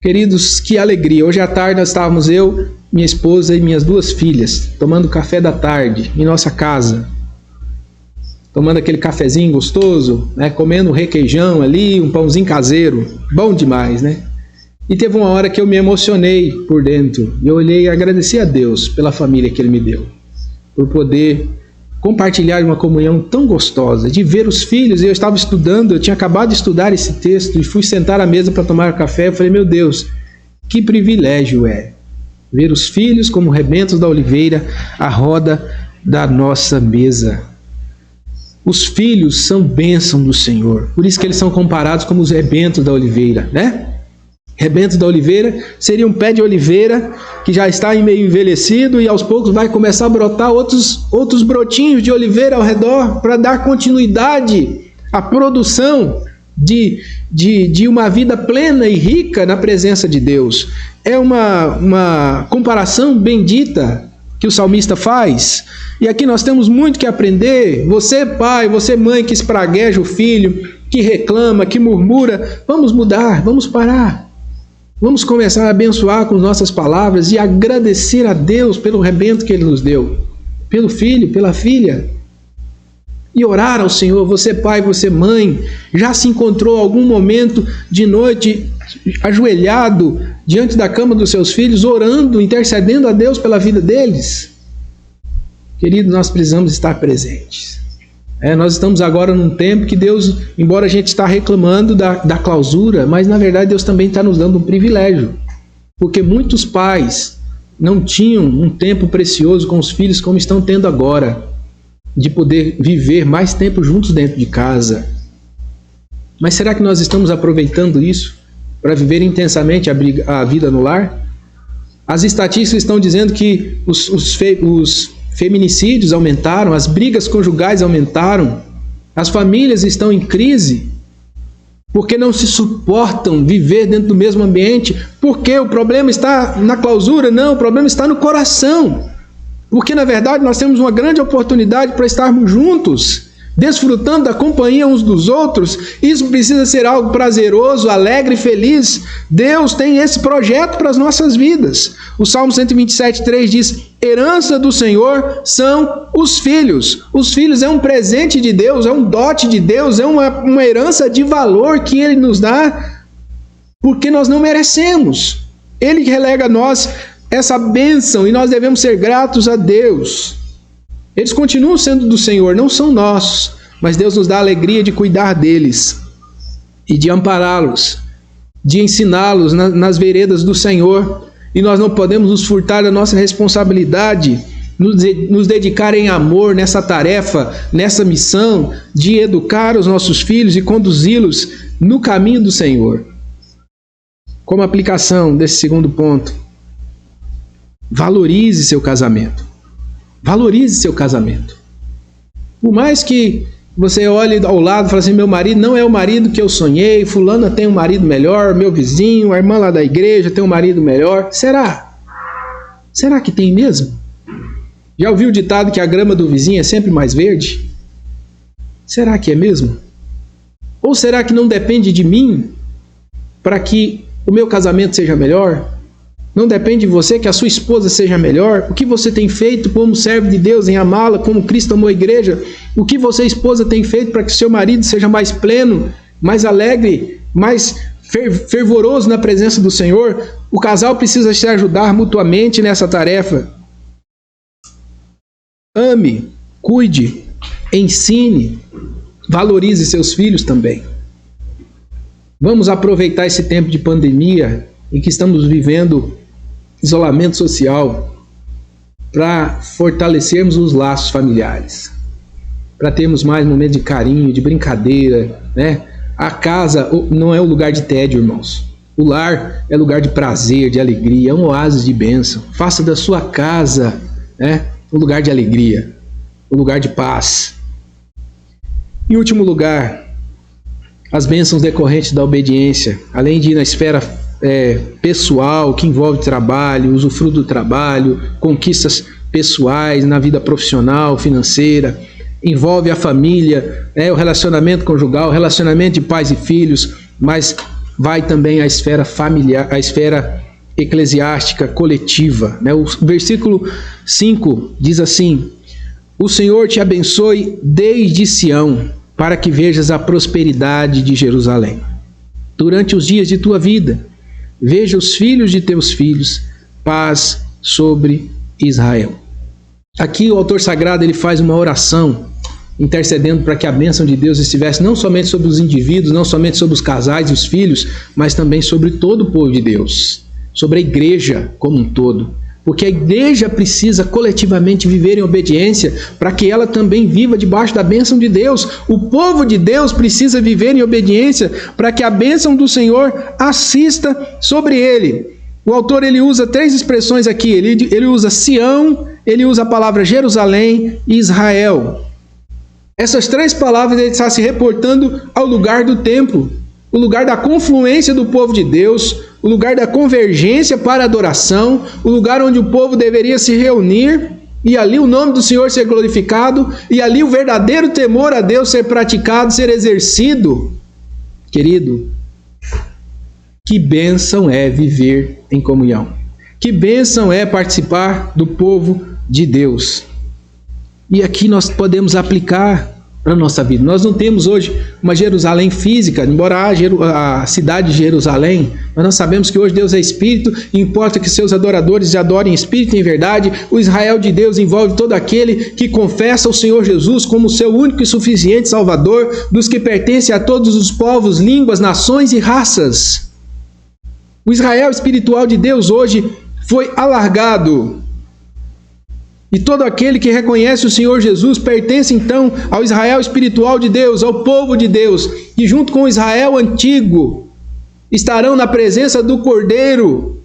Queridos, que alegria! Hoje à tarde nós estávamos eu, minha esposa e minhas 2 filhas tomando café da tarde em nossa casa. Tomando aquele cafezinho gostoso, né? Comendo um requeijão ali, um pãozinho caseiro. Bom demais, né? E teve uma hora que eu me emocionei por dentro. Eu olhei e agradeci a Deus pela família que Ele me deu. Por poder compartilhar uma comunhão tão gostosa, de ver os filhos. Eu estava estudando, eu tinha acabado de estudar esse texto e fui sentar à mesa para tomar café. Eu falei, meu Deus, que privilégio é ver os filhos como rebentos da oliveira à roda da nossa mesa. Os filhos são bênção do Senhor, por isso que eles são comparados como os rebentos da oliveira, né? Rebentos da oliveira seria um pé de oliveira que já está meio envelhecido e aos poucos vai começar a brotar outros brotinhos de oliveira ao redor para dar continuidade à produção de uma vida plena e rica na presença de Deus. É uma comparação bendita que o salmista faz. E aqui nós temos muito que aprender. Você pai, você mãe que espragueja o filho, que reclama, que murmura, vamos mudar, vamos parar. Vamos começar a abençoar com nossas palavras e agradecer a Deus pelo rebento que Ele nos deu, pelo filho, pela filha. E orar ao Senhor. Você pai, você mãe, já se encontrou algum momento de noite ajoelhado diante da cama dos seus filhos, orando, intercedendo a Deus pela vida deles? Querido, nós precisamos estar presentes. Nós estamos agora num tempo que Deus, embora a gente está reclamando da clausura, mas na verdade Deus também está nos dando um privilégio. Porque muitos pais não tinham um tempo precioso com os filhos como estão tendo agora, de poder viver mais tempo juntos dentro de casa. Mas será que nós estamos aproveitando isso para viver intensamente a vida no lar? As estatísticas estão dizendo que os feminicídios aumentaram, as brigas conjugais aumentaram, as famílias estão em crise, porque não se suportam viver dentro do mesmo ambiente. Porque o problema está na clausura? Não, o problema está no coração. Porque na verdade nós temos uma grande oportunidade para estarmos juntos, desfrutando da companhia uns dos outros. Isso precisa ser algo prazeroso, alegre e feliz. Deus tem esse projeto para as nossas vidas. O Salmo 127:3 diz: herança do Senhor são os filhos. Os filhos é um presente de Deus, é um dote de Deus, é uma herança de valor que Ele nos dá, porque nós não merecemos. Ele relega a nós essa bênção e nós devemos ser gratos a Deus. Eles continuam sendo do Senhor, não são nossos, mas Deus nos dá a alegria de cuidar deles e de ampará-los, de ensiná-los nas veredas do Senhor. E nós não podemos nos furtar da nossa responsabilidade, nos dedicar em amor nessa tarefa, nessa missão de educar os nossos filhos e conduzi-los no caminho do Senhor. Como aplicação desse segundo ponto, valorize seu casamento. Valorize seu casamento. Por mais que você olhe ao lado e fale assim: meu marido não é o marido que eu sonhei, fulana tem um marido melhor, meu vizinho, a irmã lá da igreja tem um marido melhor. Será? Será que tem mesmo? Já ouviu o ditado que a grama do vizinho é sempre mais verde? Será que é mesmo? Ou será que não depende de mim para que o meu casamento seja melhor? Não depende de você que a sua esposa seja melhor? O que você tem feito como servo de Deus em amá-la, como Cristo amou a igreja? O que você, esposa, tem feito para que seu marido seja mais pleno, mais alegre, mais fervoroso na presença do Senhor? O casal precisa se ajudar mutuamente nessa tarefa. Ame, cuide, ensine, valorize seus filhos também. Vamos aproveitar esse tempo de pandemia em que estamos vivendo isolamento social para fortalecermos os laços familiares, para termos mais momentos de carinho, de brincadeira, né? A casa não é um lugar de tédio, irmãos. O lar é lugar de prazer, de alegria, é um oásis de bênção. Faça da sua casa, um lugar de alegria, um lugar de paz. Em último lugar, as bênçãos decorrentes da obediência, além de ir na esfera pessoal, que envolve trabalho, usufruto do trabalho, conquistas pessoais na vida profissional, financeira, envolve a família, o relacionamento conjugal, o relacionamento de pais e filhos, mas vai também à esfera familiar, à esfera eclesiástica, coletiva. O versículo 5 diz assim: o Senhor te abençoe desde Sião, para que vejas a prosperidade de Jerusalém. Durante os dias de tua vida, veja os filhos de teus filhos, paz sobre Israel. Aqui o autor sagrado ele faz uma oração, intercedendo para que a bênção de Deus estivesse não somente sobre os indivíduos, não somente sobre os casais e os filhos, mas também sobre todo o povo de Deus, sobre a igreja como um todo. Porque a igreja precisa coletivamente viver em obediência para que ela também viva debaixo da bênção de Deus. O povo de Deus precisa viver em obediência para que a bênção do Senhor assista sobre ele. O autor ele usa 3 expressões aqui. Ele usa Sião, ele usa a palavra Jerusalém e Israel. Essas 3 palavras ele está se reportando ao lugar do templo, o lugar da confluência do povo de Deus, o lugar da convergência para a adoração, o lugar onde o povo deveria se reunir e ali o nome do Senhor ser glorificado e ali o verdadeiro temor a Deus ser praticado, ser exercido. Querido, que bênção é viver em comunhão. Que bênção é participar do povo de Deus. E aqui nós podemos aplicar para a nossa vida. Nós não temos hoje uma Jerusalém física, embora haja a cidade de Jerusalém, mas nós sabemos que hoje Deus é Espírito e importa que seus adoradores adorem em Espírito e em verdade. O Israel de Deus envolve todo aquele que confessa o Senhor Jesus como seu único e suficiente Salvador, dos que pertencem a todos os povos, línguas, nações e raças. O Israel espiritual de Deus hoje foi alargado. E todo aquele que reconhece o Senhor Jesus pertence então ao Israel espiritual de Deus, ao povo de Deus, e junto com o Israel antigo estarão na presença do Cordeiro.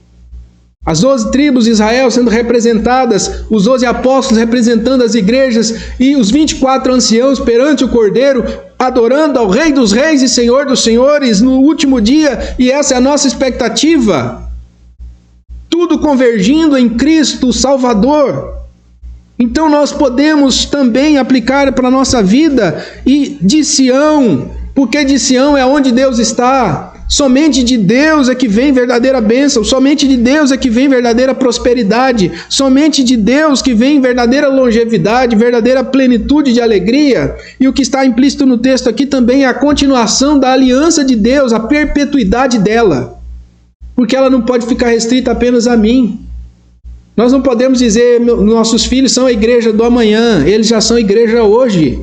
As 12 tribos de Israel sendo representadas, os 12 apóstolos representando as igrejas e os 24 anciãos perante o Cordeiro, adorando ao Rei dos Reis e Senhor dos Senhores no último dia, e essa é a nossa expectativa. Tudo convergindo em Cristo Salvador. Então nós podemos também aplicar para a nossa vida e de Sião, porque de Sião é onde Deus está. Somente de Deus é que vem verdadeira bênção, somente de Deus é que vem verdadeira prosperidade, somente de Deus que vem verdadeira longevidade, verdadeira plenitude de alegria. E o que está implícito no texto aqui também é a continuação da aliança de Deus, a perpetuidade dela, porque ela não pode ficar restrita apenas a mim. Nós não podemos dizer, nossos filhos são a igreja do amanhã, eles já são igreja hoje.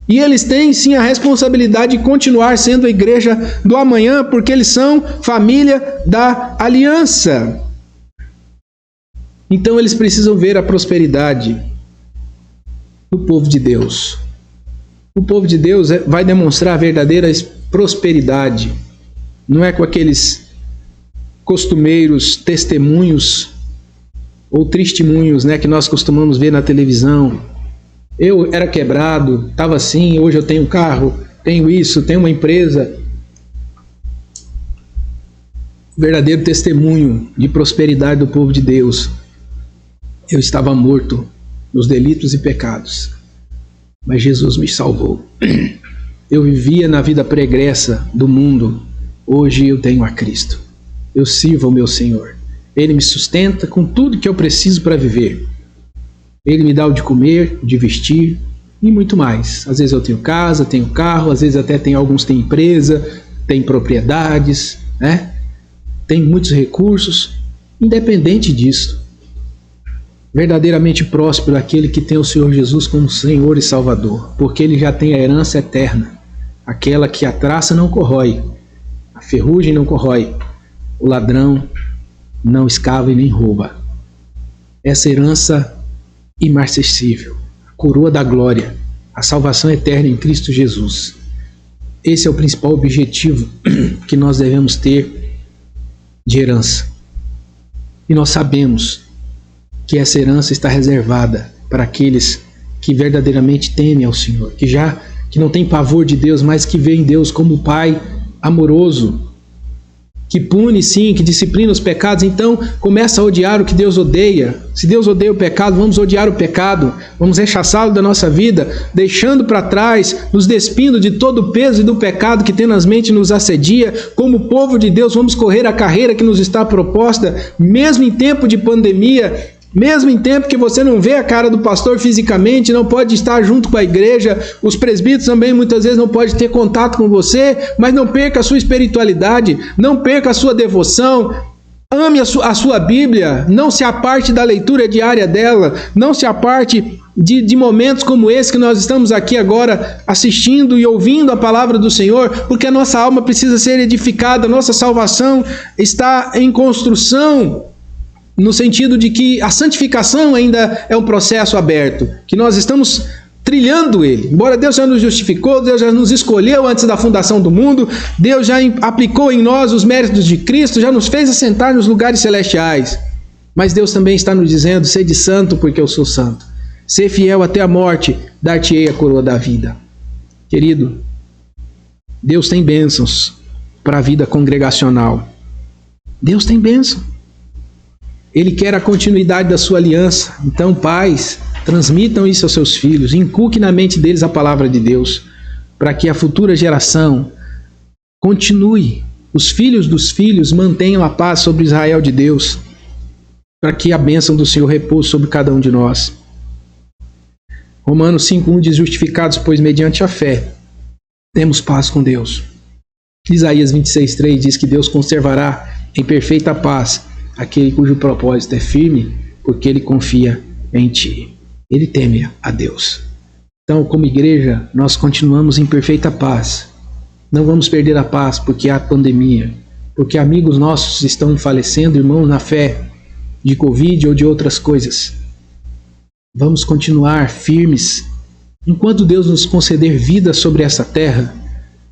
E eles têm sim a responsabilidade de continuar sendo a igreja do amanhã, porque eles são família da aliança. Então eles precisam ver a prosperidade do povo de Deus. O povo de Deus vai demonstrar a verdadeira prosperidade. Não é com aqueles costumeiros testemunhos ou testemunhos, que nós costumamos ver na televisão. Eu era quebrado, estava assim, hoje eu tenho um carro, tenho isso, tenho uma empresa. O verdadeiro testemunho de prosperidade do povo de Deus. Eu estava morto nos delitos e pecados, mas Jesus me salvou. Eu vivia na vida pregressa do mundo, hoje eu tenho a Cristo. Eu sirvo ao meu Senhor. Ele me sustenta com tudo que eu preciso para viver. Ele me dá o de comer, o de vestir e muito mais. Às vezes eu tenho casa, tenho carro, às vezes até alguns têm empresa, têm propriedades, tem muitos recursos. Independente disso, verdadeiramente próspero é aquele que tem o Senhor Jesus como Senhor e Salvador, porque ele já tem a herança eterna, aquela que a traça não corrói, a ferrugem não corrói, o ladrão não escava e nem rouba. Essa herança imarcessível, a coroa da glória, a salvação eterna em Cristo Jesus. Esse é o principal objetivo que nós devemos ter de herança. E nós sabemos que essa herança está reservada para aqueles que verdadeiramente temem ao Senhor, que não tem pavor de Deus, mas que veem Deus como Pai amoroso, que pune sim, que disciplina os pecados. Então começa a odiar o que Deus odeia. Se Deus odeia o pecado, vamos odiar o pecado, vamos rechaçá-lo da nossa vida, deixando para trás, nos despindo de todo o peso e do pecado que tenazmente nos assedia. Como povo de Deus, vamos correr a carreira que nos está proposta, mesmo em tempo de pandemia, mesmo em tempo que você não vê a cara do pastor fisicamente, não pode estar junto com a igreja, os presbíteros também muitas vezes não podem ter contato com você, mas não perca a sua espiritualidade, não perca a sua devoção, ame a sua Bíblia, não se aparte da leitura diária dela, não se aparte de momentos como esse que nós estamos aqui agora assistindo e ouvindo a palavra do Senhor, porque a nossa alma precisa ser edificada, a nossa salvação está em construção, no sentido de que a santificação ainda é um processo aberto, que nós estamos trilhando ele. Embora Deus já nos justificou, Deus já nos escolheu antes da fundação do mundo, Deus já aplicou em nós os méritos de Cristo, já nos fez assentar nos lugares celestiais. Mas Deus também está nos dizendo: sede santo porque eu sou santo. Ser fiel até a morte, dar-te-ei a coroa da vida. Querido, Deus tem bênçãos para a vida congregacional. Deus tem bênção. Ele quer a continuidade da sua aliança. Então, pais, transmitam isso aos seus filhos, inculque na mente deles a palavra de Deus, para que a futura geração continue. Os filhos dos filhos mantenham a paz sobre Israel de Deus, para que a bênção do Senhor repouse sobre cada um de nós. Romanos 5:1 diz: justificados, pois, mediante a fé, temos paz com Deus. Isaías 26:3 diz que Deus conservará em perfeita paz aquele cujo propósito é firme, porque ele confia em ti. Ele teme a Deus. Então, como igreja, nós continuamos em perfeita paz. Não vamos perder a paz porque há pandemia, porque amigos nossos estão falecendo, irmãos na fé, de Covid ou de outras coisas. Vamos continuar firmes enquanto Deus nos conceder vida sobre essa terra,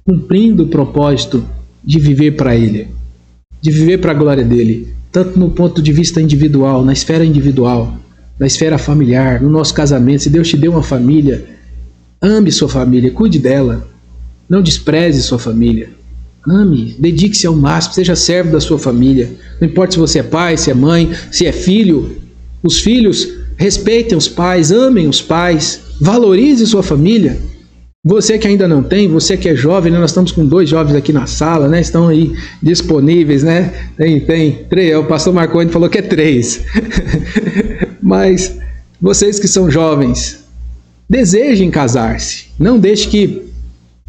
cumprindo o propósito de viver para Ele, de viver para a glória dEle, tanto no ponto de vista individual, na esfera individual, na esfera familiar, no nosso casamento. Se Deus te deu uma família, ame sua família, cuide dela, não despreze sua família, ame, dedique-se ao máximo, seja servo da sua família, não importa se você é pai, se é mãe, se é filho. Os filhos respeitem os pais, amem os pais, valorize sua família. Você que ainda não tem, você que é jovem, né? Nós estamos com 2 jovens aqui na sala, né? Estão aí disponíveis, né? Tem 3, o pastor Marconi falou que é 3. Mas vocês que são jovens, desejem casar-se. Não deixe que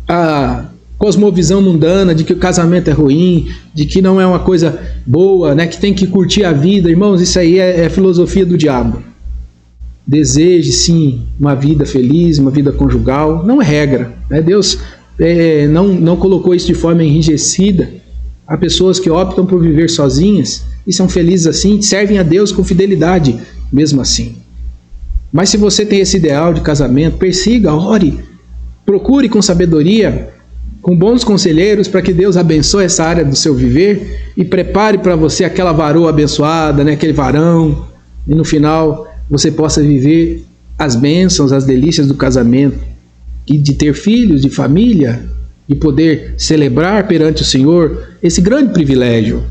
a cosmovisão mundana de que o casamento é ruim, de que não é uma coisa boa, né? Que tem que curtir a vida. Irmãos, isso aí é filosofia do diabo. Deseje sim uma vida feliz, uma vida conjugal, não é regra, né? Deus não colocou isso de forma enrijecida. Há pessoas que optam por viver sozinhas e são felizes assim, servem a Deus com fidelidade mesmo assim. Mas se você tem esse ideal de casamento, persiga, ore, procure com sabedoria, com bons conselheiros, para que Deus abençoe essa área do seu viver e prepare para você aquela varoa abençoada, né? Aquele varão, e no final você possa viver as bênçãos, as delícias do casamento, e de ter filhos, de família, de poder celebrar perante o Senhor esse grande privilégio.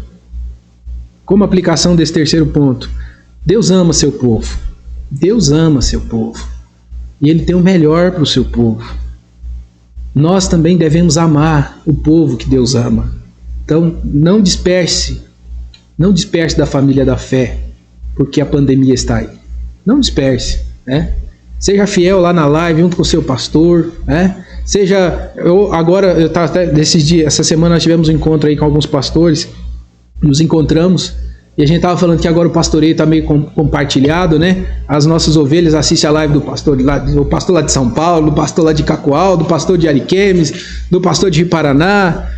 Como aplicação desse terceiro ponto, Deus ama seu povo. Deus ama seu povo. E Ele tem o melhor para o seu povo. Nós também devemos amar o povo que Deus ama. Então, não disperse da família da fé, porque a pandemia está aí. Não disperse, né? Seja fiel lá na live junto com o seu pastor, né? Essa semana nós tivemos um encontro aí com alguns pastores, nos encontramos e a gente estava falando que agora o pastoreio está meio compartilhado, né? As nossas ovelhas assistem a live do pastor lá de São Paulo, do pastor lá de Cacoal, do pastor de Ariquemes, do pastor de Paraná.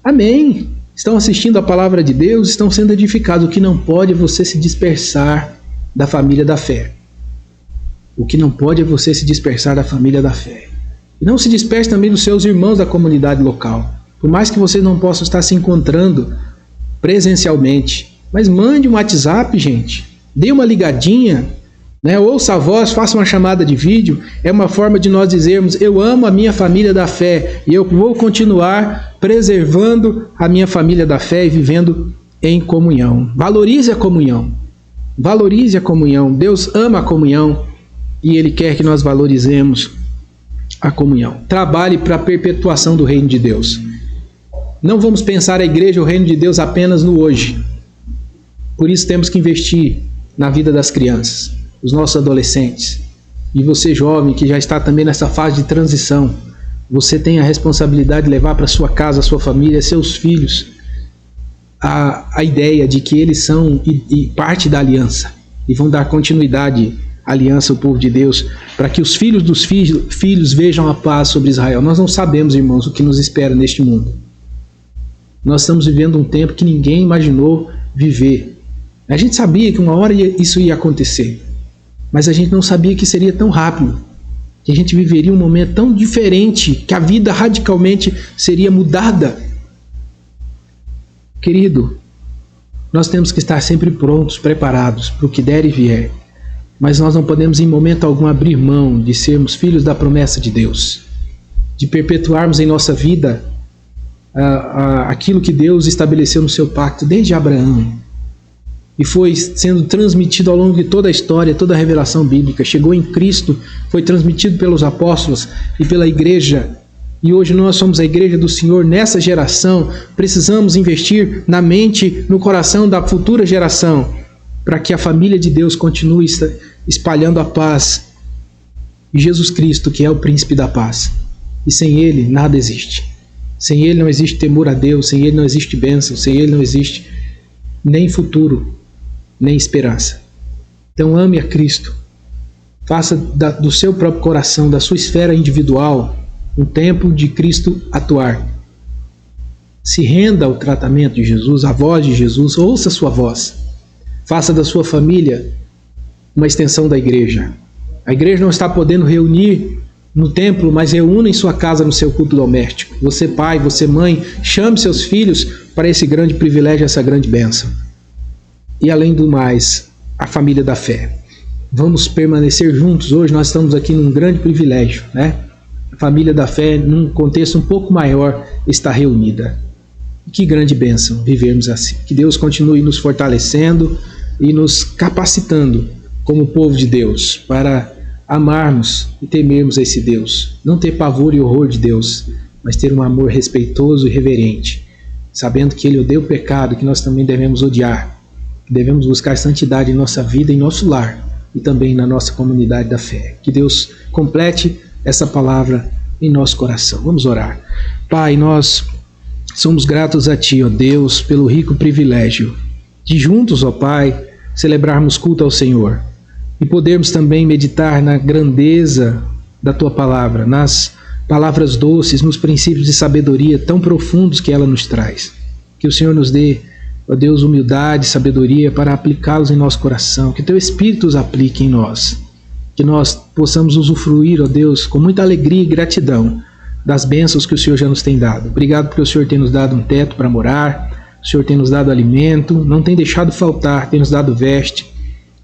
Amém! Estão assistindo a palavra de Deus, estão sendo edificados. O que não pode é você se dispersar da família da fé. O que não pode é você se dispersar da família da fé. E não se disperse também dos seus irmãos da comunidade local. Por mais que vocês não possam estar se encontrando presencialmente. Mas mande um WhatsApp, gente. Dê uma ligadinha, né? Ouça a voz, faça uma chamada de vídeo. É uma forma de nós dizermos: eu amo a minha família da fé e eu vou continuar preservando a minha família da fé e vivendo em comunhão. Valorize a comunhão. Valorize a comunhão. Deus ama a comunhão e Ele quer que nós valorizemos a comunhão. Trabalhe para a perpetuação do reino de Deus. Não vamos pensar a igreja e o reino de Deus apenas no hoje. Por isso temos que investir na vida das crianças, dos nossos adolescentes. E você jovem que já está também nessa fase de transição, você tem a responsabilidade de levar para sua casa, a sua família, seus filhos, a ideia de que eles são parte da aliança e vão dar continuidade à aliança ao povo de Deus, para que os filhos dos filhos vejam a paz sobre Israel. Nós não sabemos, irmãos, o que nos espera neste mundo. Nós estamos vivendo um tempo que ninguém imaginou viver. A gente sabia que uma hora isso ia acontecer, mas a gente não sabia que seria tão rápido, que a gente viveria um momento tão diferente, que a vida radicalmente seria mudada. Querido, nós temos que estar sempre prontos, preparados para o que der e vier, mas nós não podemos em momento algum abrir mão de sermos filhos da promessa de Deus, de perpetuarmos em nossa vida aquilo que Deus estabeleceu no seu pacto desde Abraão, e foi sendo transmitido ao longo de toda a história, toda a revelação bíblica. Chegou em Cristo, foi transmitido pelos apóstolos e pela igreja. E hoje nós somos a igreja do Senhor nessa geração. Precisamos investir na mente, no coração da futura geração, para que a família de Deus continue espalhando a paz. E Jesus Cristo, que é o príncipe da paz. E sem Ele nada existe. Sem Ele não existe temor a Deus, sem Ele não existe bênção, sem Ele não existe nem futuro, nem esperança. Então ame a Cristo, faça do seu próprio coração, da sua esfera individual, um tempo de Cristo atuar. Se renda ao tratamento de Jesus, à voz de Jesus, ouça a sua voz. Faça da sua família uma extensão da igreja. A igreja não está podendo reunir no templo, mas reúna em sua casa no seu culto doméstico. Você pai, você mãe, chame seus filhos para esse grande privilégio, essa grande bênção. E além do mais, a família da fé. Vamos permanecer juntos. Hoje nós estamos aqui num grande privilégio, né? A família da fé, num contexto um pouco maior, está reunida. Que grande bênção vivermos assim. Que Deus continue nos fortalecendo e nos capacitando como povo de Deus para amarmos e temermos a esse Deus. Não ter pavor e horror de Deus, mas ter um amor respeitoso e reverente, sabendo que Ele odeia o pecado, que nós também devemos odiar. Devemos buscar santidade em nossa vida, em nosso lar e também na nossa comunidade da fé. Que Deus complete essa palavra em nosso coração. Vamos orar. Pai, nós somos gratos a Ti, ó Deus, pelo rico privilégio de juntos, ó Pai, celebrarmos culto ao Senhor e podermos também meditar na grandeza da Tua palavra, nas palavras doces, nos princípios de sabedoria tão profundos que ela nos traz. Que o Senhor nos dê, ó Deus, humildade, sabedoria para aplicá-los em nosso coração, que Teu Espírito os aplique em nós, que nós possamos usufruir, ó Deus, com muita alegria e gratidão das bênçãos que o Senhor já nos tem dado. Obrigado porque o Senhor tem nos dado um teto para morar, o Senhor tem nos dado alimento, não tem deixado faltar, tem nos dado veste,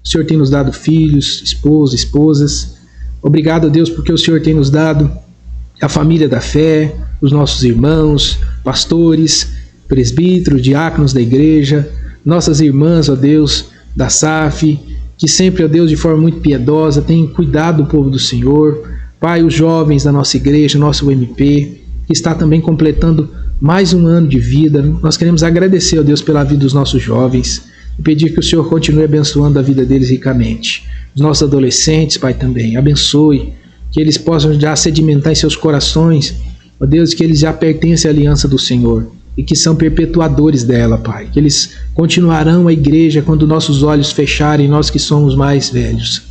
o Senhor tem nos dado filhos, esposos, esposas. Obrigado, ó Deus, porque o Senhor tem nos dado a família da fé, os nossos irmãos, pastores, presbíteros, diáconos da igreja, nossas irmãs, ó Deus, da SAF, que sempre, ó Deus, de forma muito piedosa, tem cuidado do povo do Senhor. Pai, os jovens da nossa igreja, nosso UMP, que está também completando mais um ano de vida. Nós queremos agradecer, ó Deus, pela vida dos nossos jovens e pedir que o Senhor continue abençoando a vida deles ricamente. Os nossos adolescentes, Pai, também, abençoe, que eles possam já sedimentar em seus corações, ó Deus, que eles já pertencem à aliança do Senhor e que são perpetuadores dela, Pai. Que eles continuarão a igreja quando nossos olhos fecharem, nós que somos mais velhos.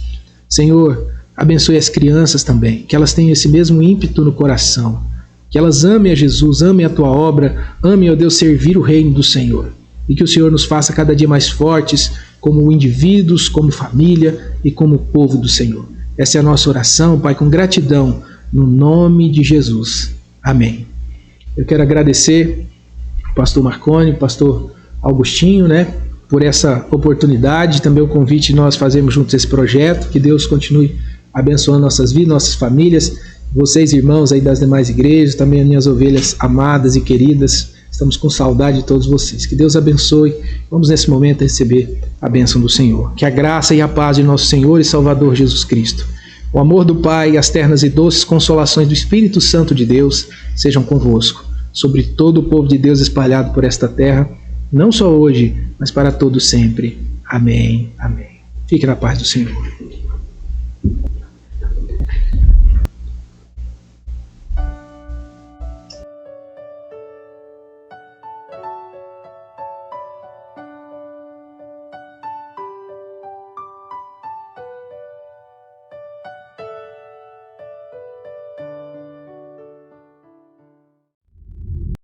Senhor, abençoe as crianças também, que elas tenham esse mesmo ímpeto no coração, que elas amem a Jesus, amem a Tua obra, amem, ó Deus, servir o reino do Senhor. E que o Senhor nos faça cada dia mais fortes como indivíduos, como família e como povo do Senhor. Essa é a nossa oração, Pai, com gratidão, no nome de Jesus. Amém. Eu quero agradecer ao pastor Marconi, pastor Augustinho, né, por essa oportunidade, também o convite de nós fazermos juntos esse projeto. Que Deus continue abençoando nossas vidas, nossas famílias, vocês irmãos aí das demais igrejas, também as minhas ovelhas amadas e queridas. Estamos com saudade de todos vocês. Que Deus abençoe. Vamos nesse momento receber a bênção do Senhor. Que a graça e a paz de nosso Senhor e Salvador Jesus Cristo, o amor do Pai e as ternas e doces consolações do Espírito Santo de Deus sejam convosco, sobre todo o povo de Deus espalhado por esta terra, não só hoje, mas para todo sempre. Amém. Amém. Fique na paz do Senhor.